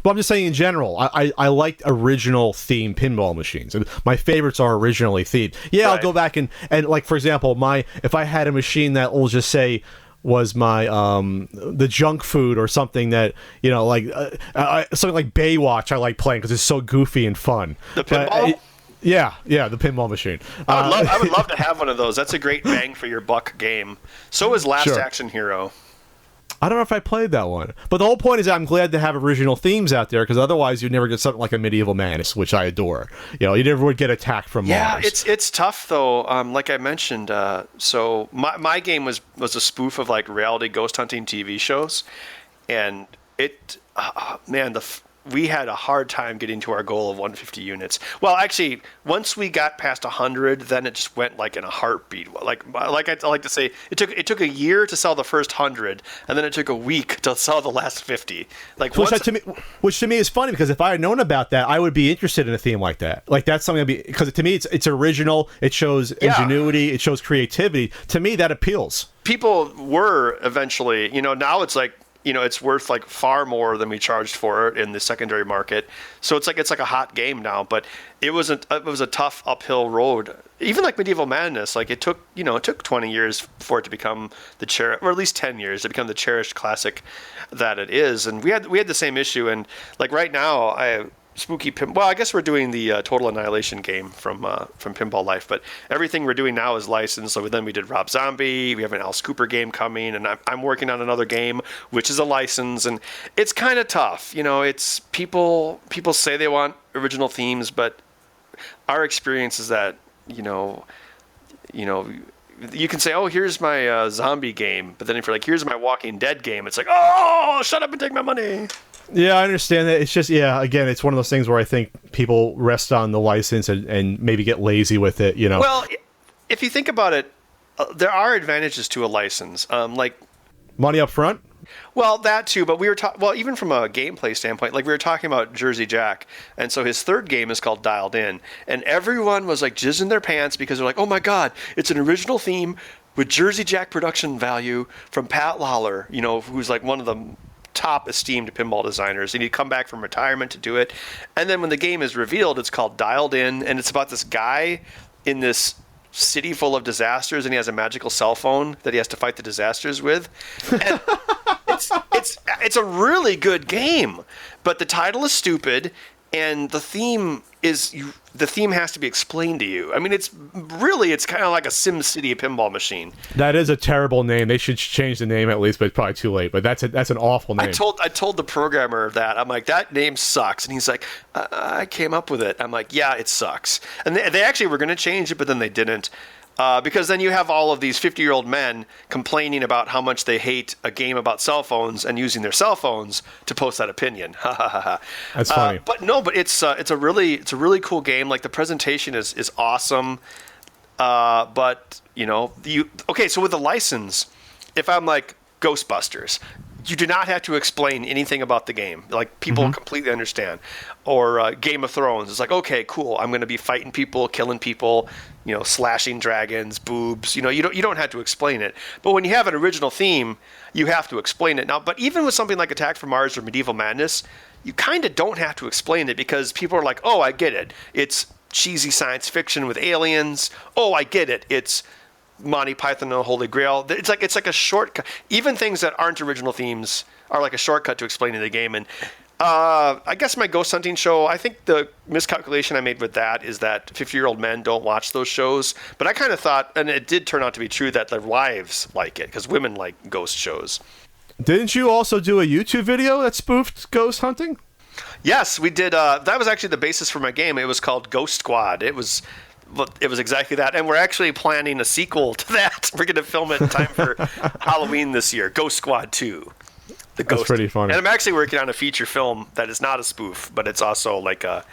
Speaker 1: But I'm just saying in general, I liked original themed pinball machines. And my favorites are originally themed. Yeah, right. I'll go back and like, for example, if I had a machine that will just say was my the junk food or something that, something like Baywatch I like playing because it's so goofy and fun.
Speaker 2: The pinball?
Speaker 1: Yeah, the pinball machine.
Speaker 2: I would love to have one of those. That's a great bang for your buck game. So is Last Action Hero.
Speaker 1: I don't know if I played that one. But the whole point is I'm glad to have original themes out there, because otherwise you'd never get something like a Medieval Madness, which I adore. You never would get attacked from Mars.
Speaker 2: Yeah, it's tough, though. Like I mentioned, so my game was a spoof of like reality ghost hunting TV shows. And we had a hard time getting to our goal of 150 units. Well, actually, once we got past 100, then it just went like in a heartbeat. Like I like to say, it took a year to sell the first 100, and then it took a week to sell the last 50.
Speaker 1: Which to me is funny, because if I had known about that, I would be interested in a theme like that. Like that's something because to me it's original. It shows ingenuity. It shows creativity. To me, that appeals.
Speaker 2: People were eventually, now it's like, it's worth like far more than we charged for it in the secondary market. So it's like a hot game now, but it was a tough uphill road. Even like Medieval Madness, like it took 20 years for it to become or at least 10 years to become the cherished classic that it is. And we had the same issue. And like right now, I guess we're doing the Total Annihilation game from Pinball Life, but everything we're doing now is licensed. So then we did Rob Zombie, we have an Alice Cooper game coming, and I'm working on another game, which is a license, and it's kind of tough. It's people say they want original themes, but our experience is that, you can say, oh, here's my zombie game. But then if you're like, here's my Walking Dead game, it's like, oh, shut up and take my money.
Speaker 1: Yeah, I understand that. It's just, again, it's one of those things where I think people rest on the license and maybe get lazy with it,
Speaker 2: Well, if you think about it, there are advantages to a license. Like
Speaker 1: money up front?
Speaker 2: Well, that too, but we were even from a gameplay standpoint, like we were talking about Jersey Jack, and so his third game is called Dialed In, and everyone was like jizzing their pants because they're like, oh my god, it's an original theme with Jersey Jack production value from Pat Lawler, who's like one of the top esteemed pinball designers, and he'd come back from retirement to do it, and then when the game is revealed, it's called Dialed In, and it's about this guy in this city full of disasters, and he has a magical cell phone that he has to fight the disasters with. And it's a really good game, but the title is stupid, and the theme has to be explained to you. I mean, it's kind of like a SimCity pinball machine.
Speaker 1: That is a terrible name. They should change the name at least, but it's probably too late. But that's an awful name.
Speaker 2: I told the programmer that. I'm like, that name sucks, and he's like, I came up with it. I'm like, yeah, it sucks. And they actually were going to change it, but then they didn't. Because then you have all of these 50-year-old men complaining about how much they hate a game about cell phones and using their cell phones to post that opinion.
Speaker 1: That's funny.
Speaker 2: But it's a really cool game. Like the presentation is awesome. But so with the license, if I'm like Ghostbusters, you do not have to explain anything about the game. Like people completely understand. Or Game of Thrones, it's like, okay, cool. I'm going to be fighting people, killing people, slashing dragons, boobs. You don't have to explain it. But when you have an original theme, you have to explain it. Now, but even with something like Attack from Mars or Medieval Madness, you kind of don't have to explain it because people are like, oh, I get it. It's cheesy science fiction with aliens. Oh, I get it. It's Monty Python and the Holy Grail. It's like a shortcut. Even things that aren't original themes are like a shortcut to explaining the game. And I guess my ghost hunting show, I think the miscalculation I made with that is that 50-year-old men don't watch those shows. But I kind of thought, and it did turn out to be true, that their wives like it because women like ghost shows. Didn't you also do a YouTube video that spoofed ghost hunting? Yes, we did. That was actually the basis for my game. It was called Ghost Squad. It was exactly that. And we're actually planning a sequel to that. We're going to film it in time for Halloween this year. Ghost Squad 2. That's pretty funny. And I'm actually working on a feature film that is not a spoof, but it's also like a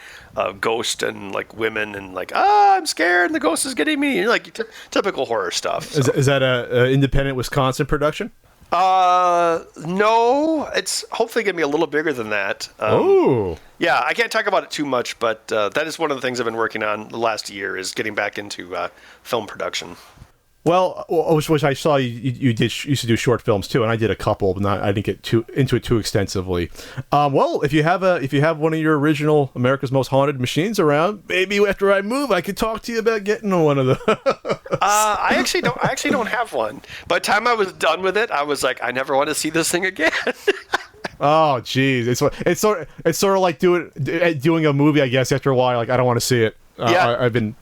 Speaker 2: ghost and like women and like, I'm scared and the ghost is getting me. Like typical horror stuff. So.
Speaker 1: Is that a independent Wisconsin production?
Speaker 2: No, it's hopefully going to be a little bigger than that. Yeah, I can't talk about it too much, but that is one of the things I've been working on the last year is getting back into film production.
Speaker 1: Well, which I saw you used to do short films too, and I did a couple, but I didn't get into it too extensively. Well, if you have one of your original America's Most Haunted machines around, maybe after I move, I could talk to you about getting one of those.
Speaker 2: I actually don't have one. By the time I was done with it, I was like, I never want to see this thing again.
Speaker 1: Oh, geez, it's sort of like doing a movie, I guess. After a while, like I don't want to see it.
Speaker 2: Yeah.
Speaker 1: I've been.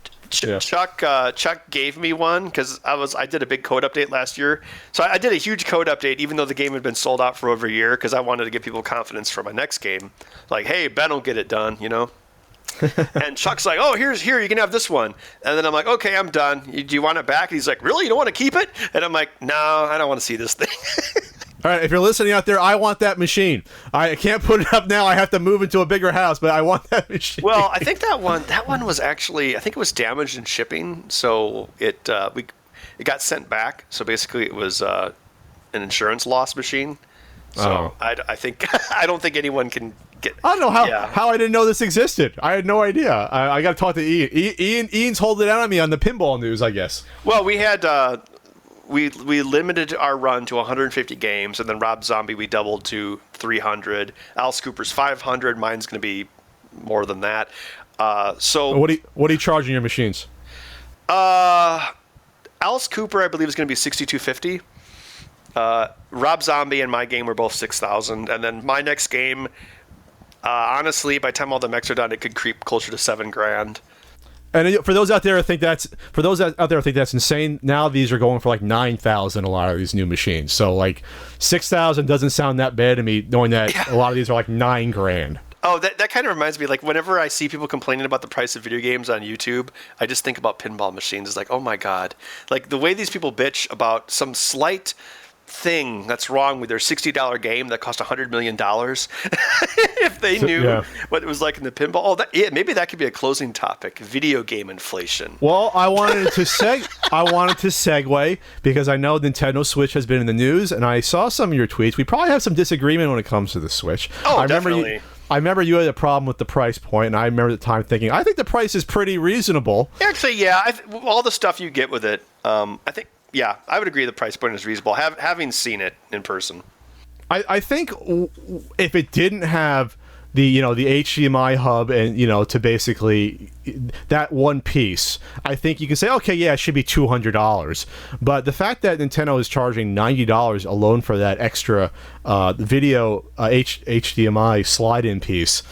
Speaker 2: Yeah. Chuck gave me one because I did a big code update last year. So I did a huge code update, even though the game had been sold out for over a year, because I wanted to give people confidence for my next game. Like, hey, Ben will get it done, And Chuck's like, oh, here, you can have this one. And then I'm like, okay, I'm done. Do you want it back? And he's like, really? You don't want to keep it? And I'm like, no, I don't want to see this thing.
Speaker 1: All right, if you're listening out there, I want that machine. I can't put it up now. I have to move into a bigger house, but I want that machine.
Speaker 2: Well, I think that one was actually, I think it was damaged in shipping, so it got sent back. So basically, it was an insurance loss machine. So I don't think anyone can get.
Speaker 1: I don't know how I didn't know this existed. I had no idea. I got to talk to Ian. Ian's holding it out on me on the pinball news, I guess.
Speaker 2: Well, we had. We limited our run to 150 games, and then Rob Zombie we doubled to 300. Alice Cooper's 500. Mine's going to be more than that. So
Speaker 1: what are you charging your machines?
Speaker 2: Alice Cooper, I believe, is going to be 6,250. Rob Zombie and my game were both 6,000, and then my next game, honestly, by the time all the mechs are done, it could creep closer to $7,000.
Speaker 1: And for those out there, I think that's insane. Now these are going for like 9,000. A lot of these new machines, so like 6,000 doesn't sound that bad to me, knowing that a lot of these are like $9,000.
Speaker 2: Oh, that kind of reminds me, like, whenever I see people complaining about the price of video games on YouTube, I just think about pinball machines. It's like, oh my God. Like, the way these people bitch about some slight thing that's wrong with their $60 game that cost $100 million. If they knew what it was like in the pinball. Oh, maybe that could be a closing topic, video game inflation.
Speaker 1: Well, I wanted to segue because I know Nintendo Switch has been in the news, and I saw some of your tweets. We probably have some disagreement when it comes to the Switch.
Speaker 2: Oh, definitely.
Speaker 1: I remember you had a problem with the price point, and I remember at the time thinking, I think the price is pretty reasonable.
Speaker 2: Actually, yeah, all the stuff you get with it, I think, yeah, I would agree the price point is reasonable, having seen it in person.
Speaker 1: I think if it didn't have the HDMI hub and to basically that one piece, I think you can say, okay, yeah, it should be $200. But the fact that Nintendo is charging $90 alone for that extra video HDMI slide-in piece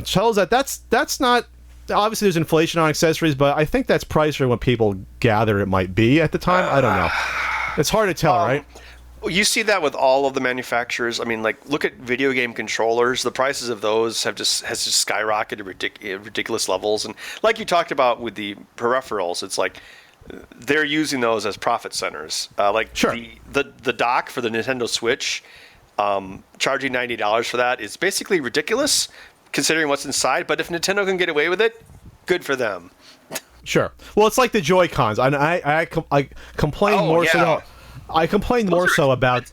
Speaker 1: shows that that's not. Obviously, there's inflation on accessories, but I think that's priced for what people gather it might be at the time. I don't know. It's hard to tell, right?
Speaker 2: You see that with all of the manufacturers. I mean, like, look at video game controllers. The prices of those has just skyrocketed ridiculous levels. And like you talked about with the peripherals, it's like they're using those as profit centers.
Speaker 1: Sure.
Speaker 2: The dock for the Nintendo Switch, charging $90 for that is basically ridiculous, considering what's inside. But if Nintendo can get away with it, good for them.
Speaker 1: Sure. Well, it's like the Joy-Cons. I complain more so. I complain more so about.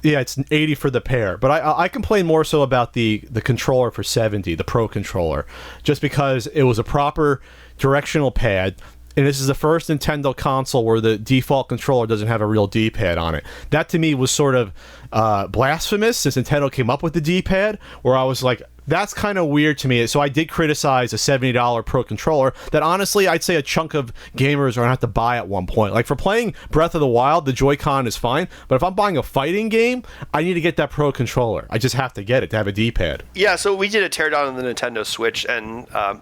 Speaker 1: Yeah, it's $80 for the pair, but I complain more so about the controller for $70, the Pro controller, just because it was a proper directional pad. And this is the first Nintendo console where the default controller doesn't have a real D-pad on it. That to me was sort of blasphemous since Nintendo came up with the D-pad, where I was like, that's kind of weird to me. So I did criticize a $70 Pro controller that honestly I'd say a chunk of gamers are going to have to buy at one point. Like for playing Breath of the Wild, the Joy-Con is fine, but if I'm buying a fighting game, I need to get that Pro controller. I just have to get it to have a D-pad.
Speaker 2: Yeah, so we did a teardown on the Nintendo Switch, and I'm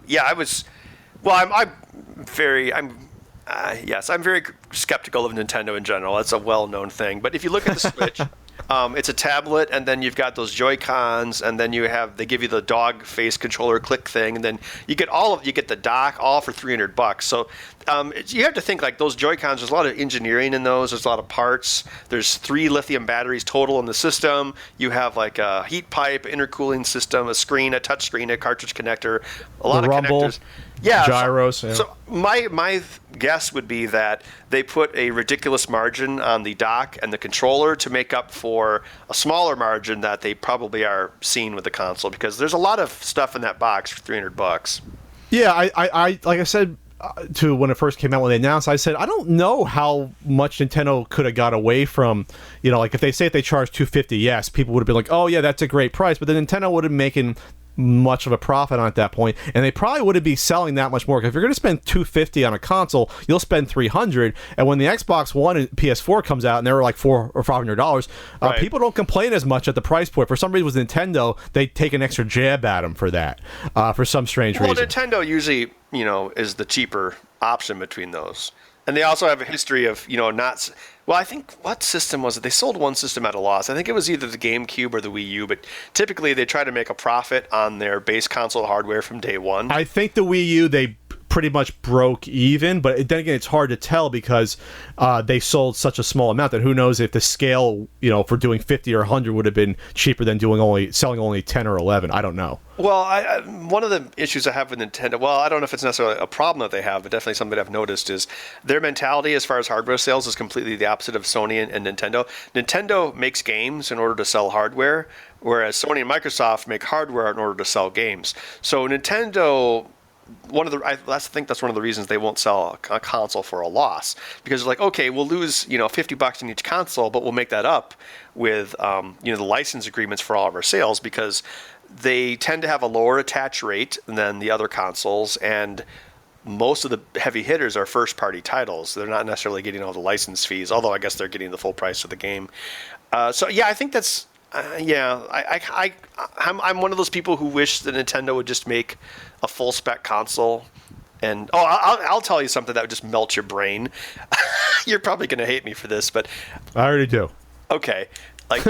Speaker 2: very skeptical of Nintendo in general. That's a well-known thing. But if you look at the Switch, it's a tablet, and then you've got those Joy-Cons, and then they give you the dog face controller click thing, and then you get the dock all for $300. So you have to think like those Joy-Cons. There's a lot of engineering in those. There's a lot of parts. There's 3 lithium batteries total in the system. You have like a heat pipe, intercooling system, a screen, a touch screen, a cartridge connector, a lot of
Speaker 1: rumble.
Speaker 2: Connectors. Yeah,
Speaker 1: gyros.
Speaker 2: So my guess would be that they put a ridiculous margin on the dock and the controller to make up for a smaller margin that they probably are seeing with the console, because there's a lot of stuff in that box for $300.
Speaker 1: Yeah, I like I said to when it first came out when they announced, I said I don't know how much Nintendo could have got away from, like if they charged $250, yes, people would have been like, oh yeah, that's a great price, but then Nintendo would have been making much of a profit on at that point, and they probably wouldn't be selling that much more. If you're going to spend $250 on a console, you'll spend $300. And when the Xbox One and PS4 comes out and they're like $400 or $500,
Speaker 2: right,
Speaker 1: people don't complain as much at the price point. For some reason with Nintendo, they take an extra jab at them for that, for some strange reason.
Speaker 2: Well, Nintendo usually is the cheaper option between those, and they also have a history of not. Well, I think, what system was it? They sold one system at a loss. I think it was either the GameCube or the Wii U, but typically they try to make a profit on their base console hardware from day one.
Speaker 1: I think the Wii U, they pretty much broke even, but then again, it's hard to tell because they sold such a small amount that who knows if the scale, for doing 50 or 100 would have been cheaper than selling only 10 or 11. I don't know.
Speaker 2: Well, one of the issues I have with Nintendo, well, I don't know if it's necessarily a problem that they have, but definitely something I've noticed is their mentality as far as hardware sales is completely the opposite of Sony and Nintendo. Nintendo makes games in order to sell hardware, whereas Sony and Microsoft make hardware in order to sell games. So Nintendo, I think that's one of the reasons they won't sell a console for a loss, because they're like, okay, we'll lose $50 in each console, but we'll make that up with the license agreements for all of our sales, because they tend to have a lower attach rate than the other consoles, and most of the heavy hitters are first-party titles. They're not necessarily getting all the license fees, although I guess they're getting the full price of the game. So yeah, I think that's I'm one of those people who wish that Nintendo would just make a full-spec console. And I'll tell you something that would just melt your brain. You're probably going to hate me for this, but
Speaker 1: I already do.
Speaker 2: Okay, like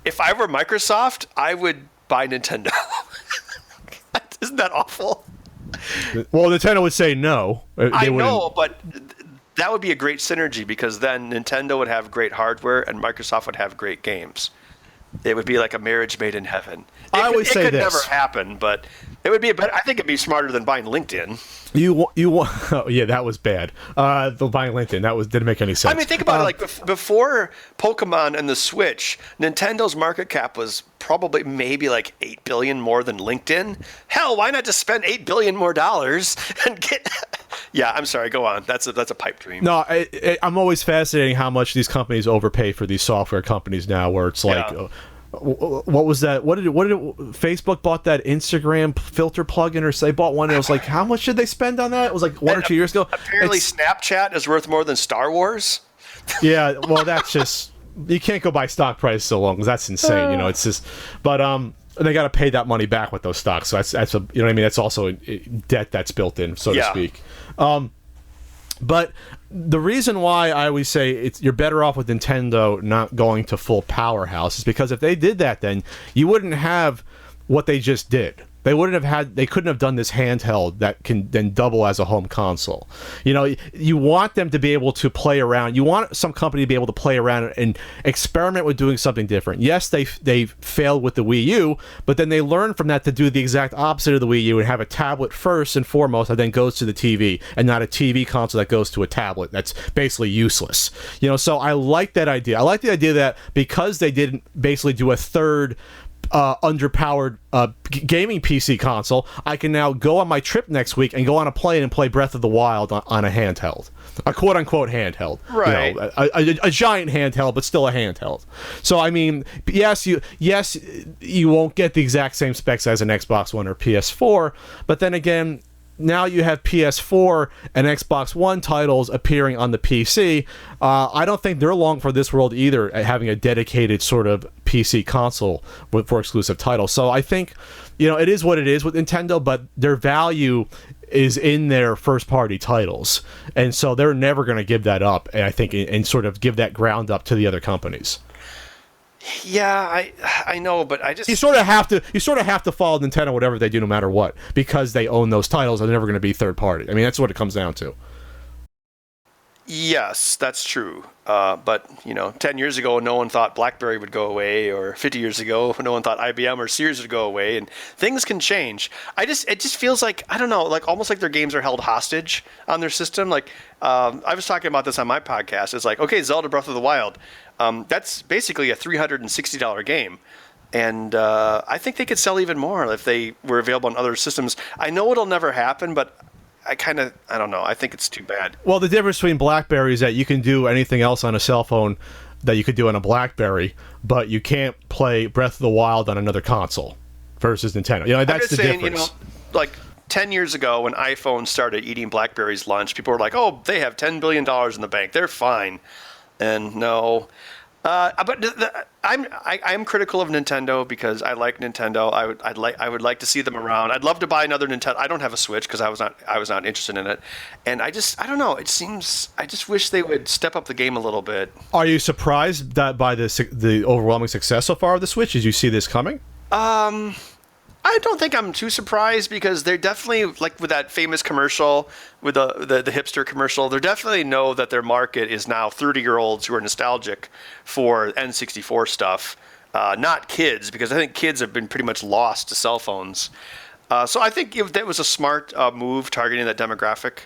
Speaker 2: if I were Microsoft, I would buy Nintendo. Isn't that awful?
Speaker 1: Well, Nintendo would say no.
Speaker 2: I know, but that would be a great synergy because then Nintendo would have great hardware and Microsoft would have great games. It would be like a marriage made in heaven. It could never happen, but it would be I think it'd be smarter than buying LinkedIn.
Speaker 1: Oh, yeah, that was bad. The buying LinkedIn, didn't make any sense.
Speaker 2: I mean, think about it. Like before Pokemon and the Switch, Nintendo's market cap was probably maybe like $8 billion more than LinkedIn. Hell, why not just spend $8 billion more and get? Yeah, I'm sorry. Go on. That's a pipe dream.
Speaker 1: No, I'm always fascinating how much these companies overpay for these software companies now, where it's like. Yeah. What was that? What did Facebook bought that Instagram filter plugin, or they bought one? And it was like, how much did they spend on that? It was like 1 or 2 years ago.
Speaker 2: Apparently, Snapchat is worth more than Star Wars.
Speaker 1: Yeah, well, that's just you can't go by stock price so long because that's insane. It's just, but they got to pay that money back with those stocks. So that's a what I mean. That's also a debt that's built in, so to speak. But the reason why I always say you're better off with Nintendo not going to full powerhouse is because if they did that, then you wouldn't have what they just did. They couldn't have done this handheld that can then double as a home console. You want them to be able to play around. You want some company to be able to play around and experiment with doing something different. Yes, they failed with the Wii U, but then they learned from that to do the exact opposite of the Wii U and have a tablet first and foremost that then goes to the TV, and not a TV console that goes to a tablet. That's basically useless. So I like that idea. I like the idea that because they didn't basically do a third underpowered gaming PC console, I can now go on my trip next week and go on a plane and play Breath of the Wild on a handheld, a quote-unquote handheld,
Speaker 2: right?
Speaker 1: A giant handheld, but still a handheld. So I mean, yes, you won't get the exact same specs as an Xbox One or PS4, but then again, now you have PS4 and Xbox One titles appearing on the PC. I don't think they're long for this world either, having a dedicated sort of PC console for exclusive titles. So I think, it is what it is with Nintendo, but their value is in their first-party titles. And so they're never going to give that up, and I think, and sort of give that ground up to the other companies.
Speaker 2: Yeah, I know, but I just
Speaker 1: you sort of have to follow Nintendo whatever they do, no matter what, because they own those titles. They're never going to be third party. I mean, that's what it comes down to.
Speaker 2: Yes, that's true. But 10 years ago, no one thought BlackBerry would go away, or 50 years ago, no one thought IBM or Sears would go away, and things can change. It just feels like, I don't know, like almost like their games are held hostage on their system. Like I was talking about this on my podcast. It's like, okay, Zelda Breath of the Wild. That's basically a $360 game. And I think they could sell even more if they were available on other systems. I know it'll never happen, but I don't know. I think it's too bad.
Speaker 1: Well, the difference between BlackBerry is that you can do anything else on a cell phone that you could do on a BlackBerry, but you can't play Breath of the Wild on another console versus Nintendo. That's the difference.
Speaker 2: Like 10 years ago when iPhone started eating BlackBerry's lunch, people were like, oh, they have $10 billion in the bank. They're fine. And no. But I'm critical of Nintendo because I like Nintendo. I would like to see them around. I'd love to buy another Nintendo. I don't have a Switch because I was not interested in it. And I don't know. I just wish they would step up the game a little bit.
Speaker 1: Are you surprised that by the overwhelming success so far of the Switch? Did you see this coming?
Speaker 2: I don't think I'm too surprised because they're definitely, like with that famous commercial, with the hipster commercial, they definitely know that their market is now 30-year-olds who are nostalgic for N64 stuff, not kids, because I think kids have been pretty much lost to cell phones. So I think that was a smart move targeting that demographic.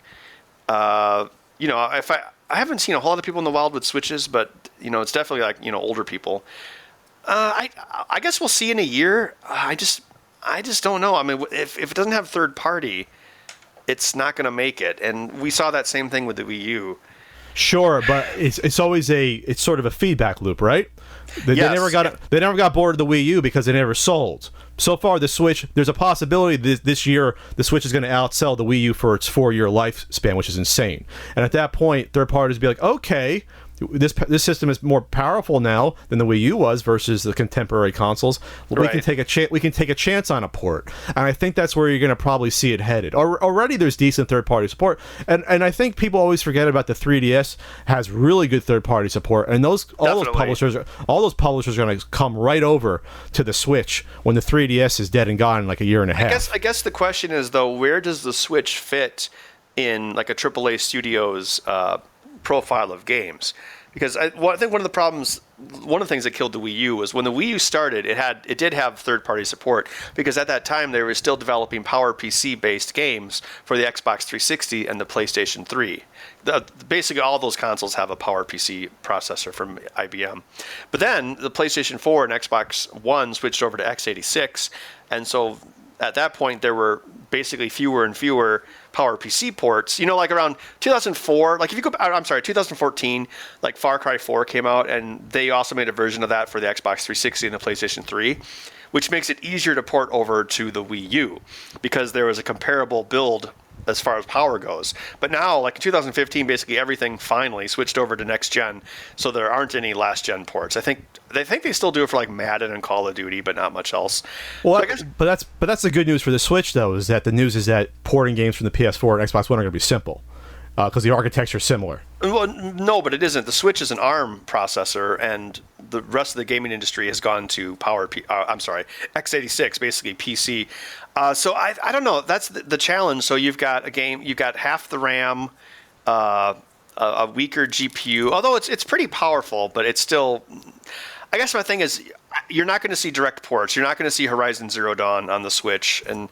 Speaker 2: If I haven't seen a whole lot of people in the wild with Switches, but it's definitely like older people. I guess we'll see in a year. I just don't know. I mean, if it doesn't have third party, it's not going to make it. And we saw that same thing with the Wii U.
Speaker 1: Sure, but it's always it's sort of a feedback loop, right? They never got bored of the Wii U because it never sold. So far, the Switch, there's a possibility this year the Switch is going to outsell the Wii U for its 4-year lifespan, which is insane. And at that point, third parties be like, okay, this system is more powerful now than the Wii U was versus the contemporary consoles. We can take a chance on a port, and I think that's where you're going to probably see it headed. Already, there's decent third-party support, and I think people always forget about the 3DS has really good third-party support, and all those publishers are going to come right over to the Switch when the 3DS is dead and gone in like a year and a half.
Speaker 2: I guess the question is though, where does the Switch fit in like a AAA studio's profile of games? Because I think one of the things that killed the Wii U was when the Wii U started, it did have third-party support, because at that time they were still developing PowerPC-based games for the Xbox 360 and the PlayStation 3. Basically, all those consoles have a PowerPC processor from IBM. But then the PlayStation 4 and Xbox One switched over to x86, and so at that point there were basically fewer and fewer PowerPC ports. Like around 2004, like if you go, I'm sorry, 2014, like Far Cry 4 came out, and they also made a version of that for the Xbox 360 and the PlayStation 3, which makes it easier to port over to the Wii U because there was a comparable build as far as power goes. But now, like in 2015, basically everything finally switched over to next gen, so there aren't any last gen ports. I think they still do it for like Madden and Call of Duty, but not much else.
Speaker 1: Well, so but that's the good news for the Switch, though, is that the news is that porting games from the PS4 and Xbox One are going to be simple because the architecture is similar.
Speaker 2: Well, no, but it isn't. The Switch is an ARM processor, and the rest of the gaming industry has gone to x86, basically PC. So I don't know. That's the challenge. So you've got half the RAM, a weaker GPU. Although it's pretty powerful, but it's still. I guess my thing is, you're not going to see direct ports. You're not going to see Horizon Zero Dawn on the Switch, and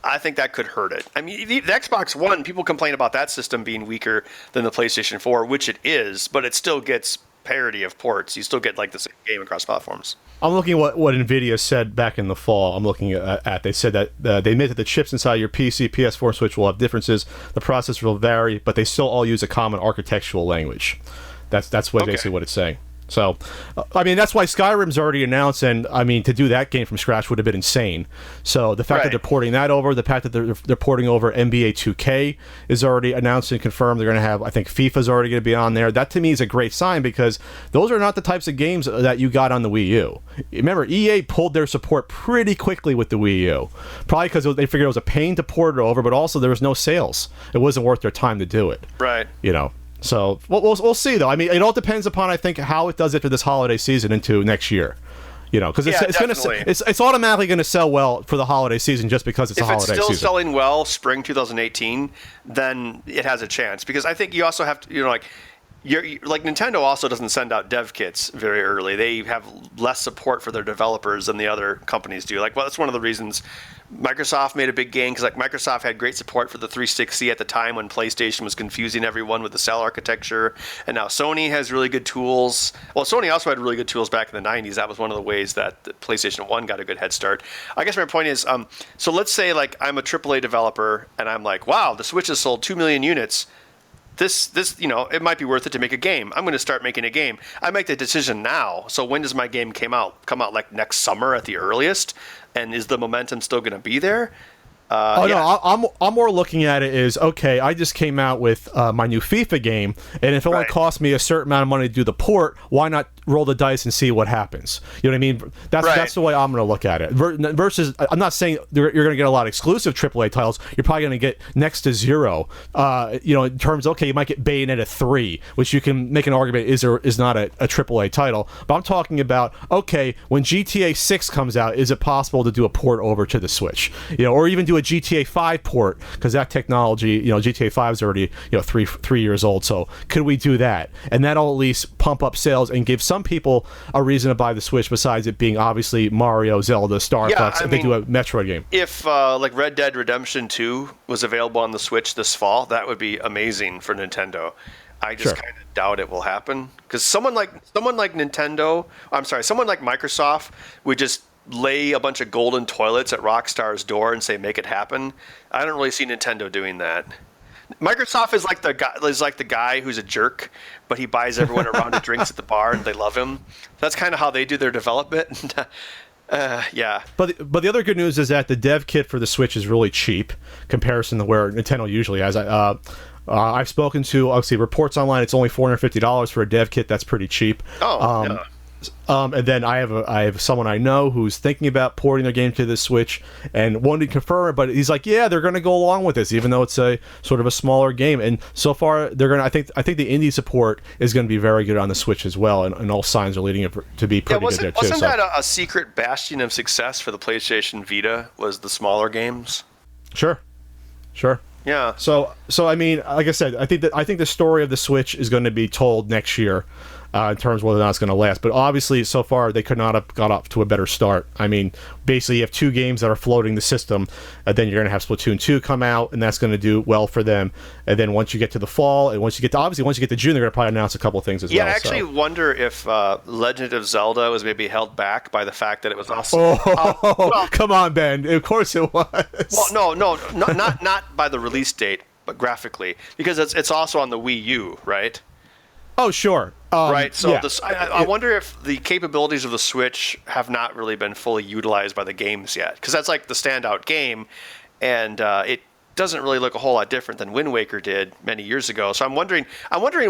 Speaker 2: I think that could hurt it. I mean, the Xbox One, people complain about that system being weaker than the PlayStation 4, which it is, but it still gets parity of ports. You still get like the same game across platforms.
Speaker 1: I'm looking at what NVIDIA said back in the fall. I'm looking at they said that they admit that the chips inside your PC, PS4, Switch will have differences. The processor will vary, but they still all use a common architectural language. That's basically what it's saying. So, I mean, that's why Skyrim's already announced, and I mean, to do that game from scratch would have been insane. So the fact that they're porting that over, the fact that they're porting over NBA 2K is already announced and confirmed. They're going to have, I think, FIFA's already going to be on there. That to me is a great sign, because those are not the types of games that you got on the Wii U. Remember, EA pulled their support pretty quickly with the Wii U, probably because they figured it was a pain to port it over, but also there was no sales. It wasn't worth their time to do it.
Speaker 2: Right.
Speaker 1: So we'll see, though. I mean, it all depends upon, I think, how it does it for this holiday season into next year. Because it's automatically going to sell well for the holiday season just because it's a holiday season. If it's still selling well spring 2018, then it has a chance. Because I think you also have to, like Nintendo also doesn't send out dev kits very early. They have less support for their developers than the other companies do. That's one of the reasons Microsoft made a big gain, because Microsoft had great support for the 360 at the time when PlayStation was confusing everyone with the cell architecture, and now Sony has really good tools. Well, Sony also had really good tools back in the 90s. That was one of the ways that the PlayStation 1 got a good head start. I guess my point is, so let's say I'm a AAA developer and I'm like, wow, the Switch has sold 2 million units. This it might be worth it to make a game. I'm going to start making a game. I make the decision now. So when does my game come out? Come out like next summer at the earliest? And is the momentum still going to be there? No, I'm more looking at it as, okay, I just came out with my new FIFA game, and if it only costs me a certain amount of money to do the port, why not roll the dice and see what happens? You know what I mean? That's the way I'm going to look at it. Versus, I'm not saying you're going to get a lot of exclusive AAA titles. You're probably going to get next to zero. In terms, okay, you might get Bayonetta 3, which you can make an argument is or is not a AAA title. But I'm talking about, okay, when GTA 6 comes out, is it possible to do a port over to the Switch? Or even do a GTA 5 port, because that technology, GTA 5 is already 3 years old. So could we do that? And that'll at least pump up sales and give some people a reason to buy the Switch, besides it being obviously Mario, Zelda, Star Fox, if they do a Metroid game.
Speaker 2: If Red Dead Redemption 2 was available on the Switch this fall, that would be amazing for Nintendo. I just kind of doubt it will happen, because someone like Microsoft would just lay a bunch of golden toilets at Rockstar's door and say, make it happen. I don't really see Nintendo doing that. Microsoft is like the guy who's a jerk, but he buys everyone around to drinks at the bar and they love him. That's kind of how they do their development. Yeah.
Speaker 1: But the other good news is that the dev kit for the Switch is really cheap, comparison to where Nintendo usually has. I've spoken to, obviously, reports online. It's only $450 for a dev kit. That's pretty cheap.
Speaker 2: Yeah.
Speaker 1: And then I have someone I know who's thinking about porting their game to the Switch and wanted to confirm it, but he's like, yeah, they're going to go along with this, even though it's a sort of a smaller game. And so far, they're going to. I think the indie support is going to be very good on the Switch as well, and all signs are leading it to be pretty good there too.
Speaker 2: Wasn't that a secret bastion of success for the PlayStation Vita? Was the smaller games?
Speaker 1: Sure.
Speaker 2: Yeah.
Speaker 1: So I mean, like I said, I think the story of the Switch is going to be told next year. In terms of whether or not it's going to last. But obviously, so far, they could not have got off to a better start. I mean, basically, you have 2 games that are floating the system, and then you're going to have Splatoon 2 come out, and that's going to do well for them. And then once you get to the fall, and once you get to June, they're going to probably announce a couple of things as well.
Speaker 2: Yeah, I actually wonder if Legend of Zelda was maybe held back by the fact that it was also...
Speaker 1: Come on, Ben. Of course it was.
Speaker 2: Well, no, not by the release date, but graphically. Because it's also on the Wii U, right?
Speaker 1: Oh, sure.
Speaker 2: Right, so
Speaker 1: yeah.
Speaker 2: I wonder if the capabilities of the Switch have not really been fully utilized by the games yet, because that's like the standout game, and it doesn't really look a whole lot different than Wind Waker did many years ago. So I'm wondering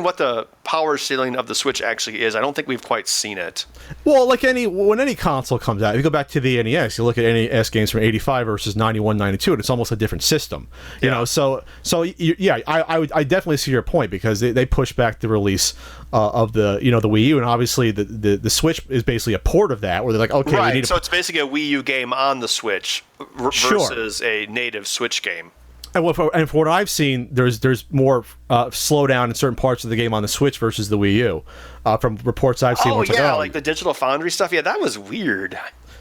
Speaker 2: what the power ceiling of the Switch actually is. I don't think we've quite seen it.
Speaker 1: Well, like when any console comes out, if you go back to the NES, you look at NES games from 85 versus 91, 92, and it's almost a different system. You know, so yeah, I definitely see your point, because they push back the release of the the Wii U, and obviously the Switch is basically a port of that, where they're like, okay,
Speaker 2: right.
Speaker 1: we need
Speaker 2: So it's basically a Wii U game on the Switch versus a native Switch game.
Speaker 1: And for what I've seen, there's more slowdown in certain parts of the game on the Switch versus the Wii U. From reports I've seen.
Speaker 2: Oh, yeah, like the Digital Foundry stuff. Yeah, that was weird.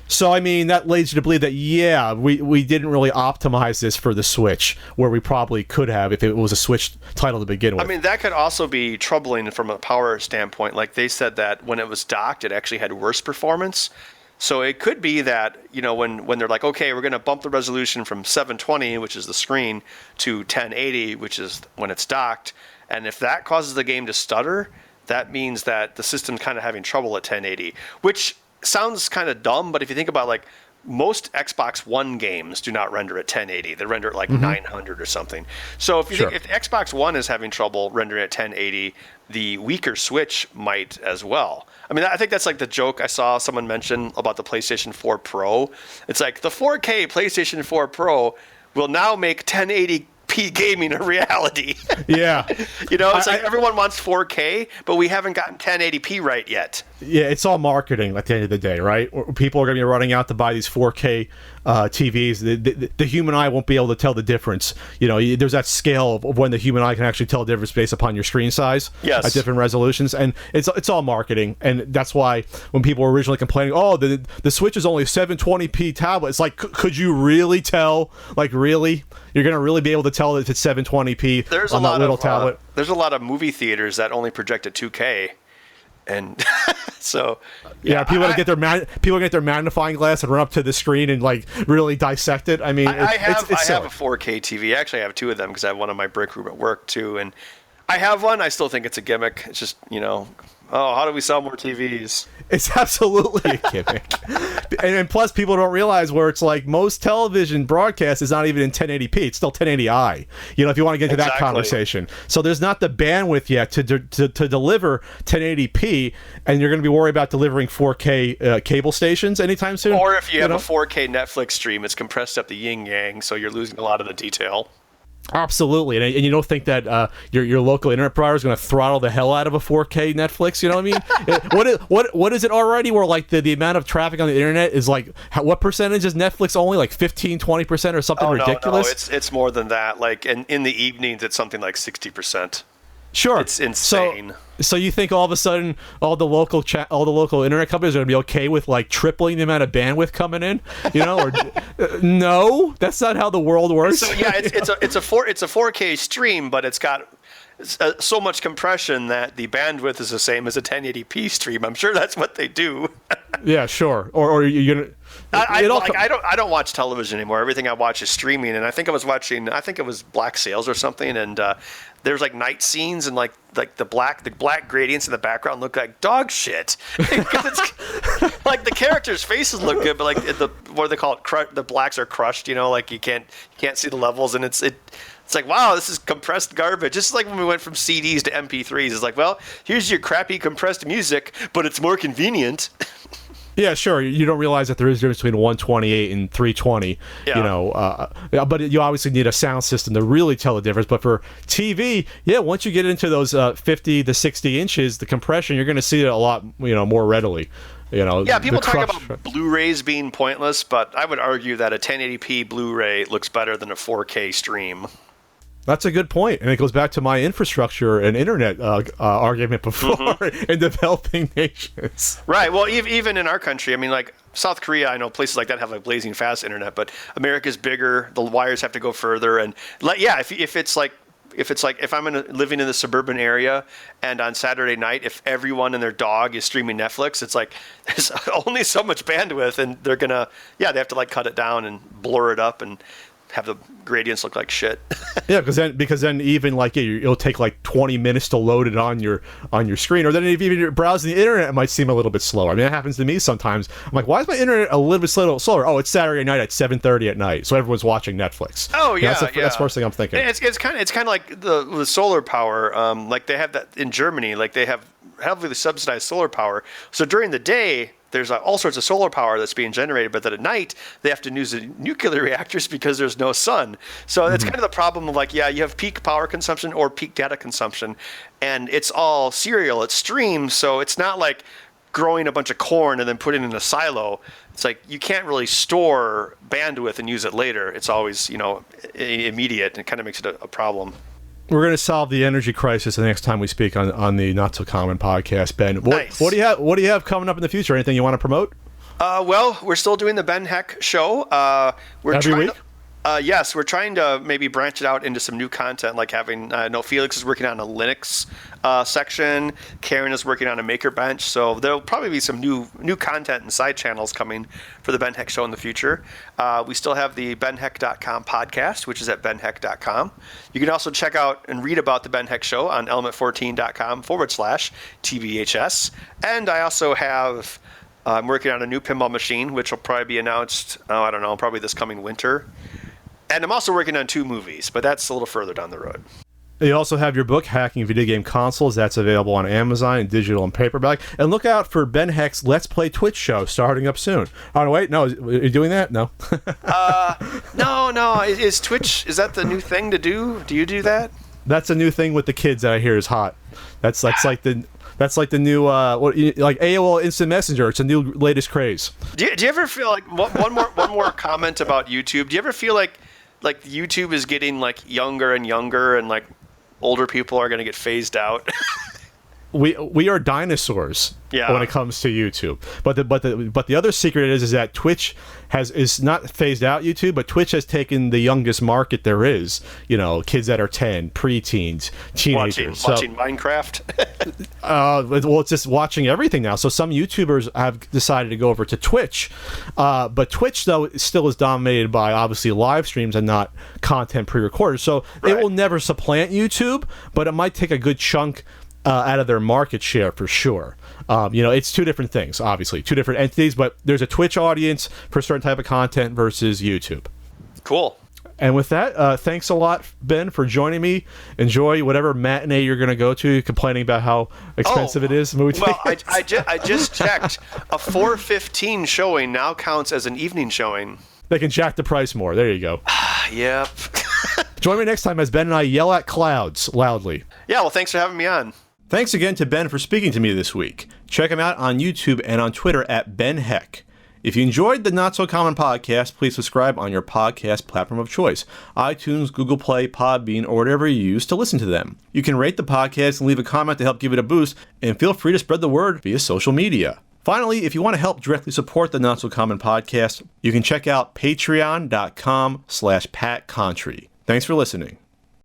Speaker 1: So, I mean, that leads you to believe that, yeah, we didn't really optimize this for the Switch, where we probably could have if it was a Switch title to begin with.
Speaker 2: I mean, that could also be troubling from a power standpoint. Like, they said that when it was docked, it actually had worse performance. So it could be that, when they're like, okay, we're going to bump the resolution from 720, which is the screen, to 1080, which is when it's docked. And if that causes the game to stutter, that means that the system's kind of having trouble at 1080, which sounds kind of dumb. But if you think about, like, most Xbox One games do not render at 1080. They render at like 900 or something. So if you think if Xbox One is having trouble rendering at 1080, the weaker Switch might as well. I mean, I think that's like the joke I saw someone mention about the PlayStation 4 Pro. It's like the 4K PlayStation 4 Pro will now make 1080p gaming a reality.
Speaker 1: Yeah.
Speaker 2: It's like everyone wants 4K, but we haven't gotten 1080p right yet.
Speaker 1: Yeah, it's all marketing at the end of the day, right? People are going to be running out to buy these 4K TVs. The human eye won't be able to tell the difference. There's that scale of when the human eye can actually tell the difference based upon your screen size at different resolutions, and it's all marketing. And that's why when people were originally complaining, oh, the Switch is only a 720p tablet, it's like, could you really tell? Like, really? You're going to really be able to tell that it's 720p on that little tablet?
Speaker 2: There's a lot of movie theaters that only project at 2K. And so
Speaker 1: people get their magnifying glass and run up to the screen and like really dissect it. I mean,
Speaker 2: I have a 4K TV. Actually, I have 2 of them because I have one in my break room at work too. And I have one. I still think it's a gimmick. It's just how do we sell more TVs?
Speaker 1: It's absolutely a gimmick. and plus, people don't realize where it's like most television broadcast is not even in 1080p. It's still 1080i. If you want to get into that conversation. So there's not the bandwidth yet to deliver 1080p, and you're going to be worried about delivering 4K cable stations anytime soon.
Speaker 2: Or if you have a 4K Netflix stream, it's compressed up the yin yang, so you're losing a lot of the detail.
Speaker 1: Absolutely, and you don't think that your local internet provider is going to throttle the hell out of a 4K Netflix? You know what I mean? What is it already? Where like the amount of traffic on the internet is like what percentage is Netflix only? Like 15-20% or something ridiculous?
Speaker 2: No, it's more than that. Like in the evenings, it's something like 60%.
Speaker 1: Sure,
Speaker 2: it's insane.
Speaker 1: So you think all of a sudden all the local internet companies are going to be okay with like tripling the amount of bandwidth coming in? Or no, that's not how the world works.
Speaker 2: So yeah, it's a 4K stream, but it's got so much compression that the bandwidth is the same as a 1080p stream. I'm sure that's what they do.
Speaker 1: Yeah, sure. Or you're gonna.
Speaker 2: I don't watch television anymore. Everything I watch is streaming, and I think it was Black Sails or something, and there's like night scenes and like the black gradients in the background look like dog shit. Like the characters' faces look good, but like what do they call it? The blacks are crushed. Like you can't see the levels, and It's like, wow, this is compressed garbage. Just like when we went from CDs to MP3s. It's like, well, here's your crappy compressed music, but it's more convenient.
Speaker 1: Yeah, sure. You don't realize that there is a difference between 128 and 320.
Speaker 2: Yeah.
Speaker 1: But you obviously need a sound system to really tell the difference. But for TV, yeah, once you get into those 50 to 60 inches, the compression, you're going to see it a lot, more readily.
Speaker 2: Yeah, people talk about Blu-rays being pointless, but I would argue that a 1080p Blu-ray looks better than a 4K stream.
Speaker 1: That's a good point, and it goes back to my infrastructure and internet argument before in developing nations.
Speaker 2: Right. Well, even in our country, I mean, like South Korea, I know places like that have like blazing fast internet, but America's bigger. The wires have to go further, and if I'm living in the suburban area and on Saturday night, if everyone and their dog is streaming Netflix, it's like there's only so much bandwidth, and they have to like cut it down and blur it up and have the gradients look like shit.
Speaker 1: Yeah, because then even like it'll take like 20 minutes to load it on your screen, or then if you're browsing the internet, it might seem a little bit slower. I mean, it happens to me sometimes. I'm like, why is my internet a little bit slower? Oh, it's Saturday night at 7:30 at night, so everyone's watching Netflix.
Speaker 2: Oh yeah,
Speaker 1: that's the first thing I'm thinking.
Speaker 2: It's kind of like the solar power. Like they have that in Germany. Like they have heavily subsidized solar power. So during the day, there's all sorts of solar power that's being generated, but then at night they have to use the nuclear reactors because there's no sun. So it's kind of the problem of like, you have peak power consumption or peak data consumption, and it's all serial, it's streamed, so it's not like growing a bunch of corn and then putting it in a silo. It's like you can't really store bandwidth and use it later. It's always, immediate, and it kind of makes it a problem.
Speaker 1: We're going to solve the energy crisis the next time we speak on the Not So Common podcast, Ben.
Speaker 2: Nice.
Speaker 1: What do you have coming up in the future? Anything you want to promote?
Speaker 2: Well, we're still doing the Ben Heck show.
Speaker 1: Every week?
Speaker 2: Yes, we're trying to maybe branch it out into some new content, like having, Felix is working on a Linux section. Karen is working on a Maker Bench. So there'll probably be some new content and side channels coming for the Ben Heck show in the future. We still have the benheck.com podcast, which is at benheck.com. You can also check out and read about the Ben Heck show on element14.com/TBHS. And I also have, I'm working on a new pinball machine, which will probably be announced, probably this coming winter. And I'm also working on 2 movies, but that's a little further down the road.
Speaker 1: You also have your book, Hacking Video Game Consoles. That's available on Amazon in digital and paperback. And look out for Ben Heck's Let's Play Twitch show starting up soon. Oh, wait, no, are you doing that? No.
Speaker 2: No. Is Twitch, is that the new thing to do? Do you do that?
Speaker 1: That's a new thing with the kids that I hear is hot. That's like the new like AOL Instant Messenger. It's a new latest craze.
Speaker 2: Do you ever feel like one more comment about YouTube? Do you ever feel like YouTube is getting like younger and younger, and like older people are going to get phased out?
Speaker 1: We are dinosaurs when it comes to YouTube. But the other secret is that Twitch is not phased out YouTube, but Twitch has taken the youngest market there is. Kids that are 10, preteens, teenagers.
Speaker 2: Watching Minecraft.
Speaker 1: Well, it's just watching everything now. So some YouTubers have decided to go over to Twitch, but Twitch though still is dominated by obviously live streams and not content pre-recorded. So it will never supplant YouTube, but it might take a good chunk out of their market share for sure. It's 2 different things, obviously, 2 different entities, but there's a Twitch audience for a certain type of content versus YouTube.
Speaker 2: Cool.
Speaker 1: And with that, thanks a lot, Ben, for joining me. Enjoy whatever matinee you're going to go to, complaining about how expensive it is. Well,
Speaker 2: I just checked. A 4:15 showing now counts as an evening showing.
Speaker 1: They can jack the price more. There you go.
Speaker 2: Yep.
Speaker 1: Join me next time as Ben and I yell at clouds loudly.
Speaker 2: Yeah, well, thanks for having me on.
Speaker 1: Thanks again to Ben for speaking to me this week. Check him out on YouTube and on Twitter at Ben Heck. If you enjoyed the Not So Common podcast, please subscribe on your podcast platform of choice, iTunes, Google Play, Podbean, or whatever you use to listen to them. You can rate the podcast and leave a comment to help give it a boost, and feel free to spread the word via social media. Finally, if you want to help directly support the Not So Common podcast, you can check out patreon.com/PatContry. Thanks for listening.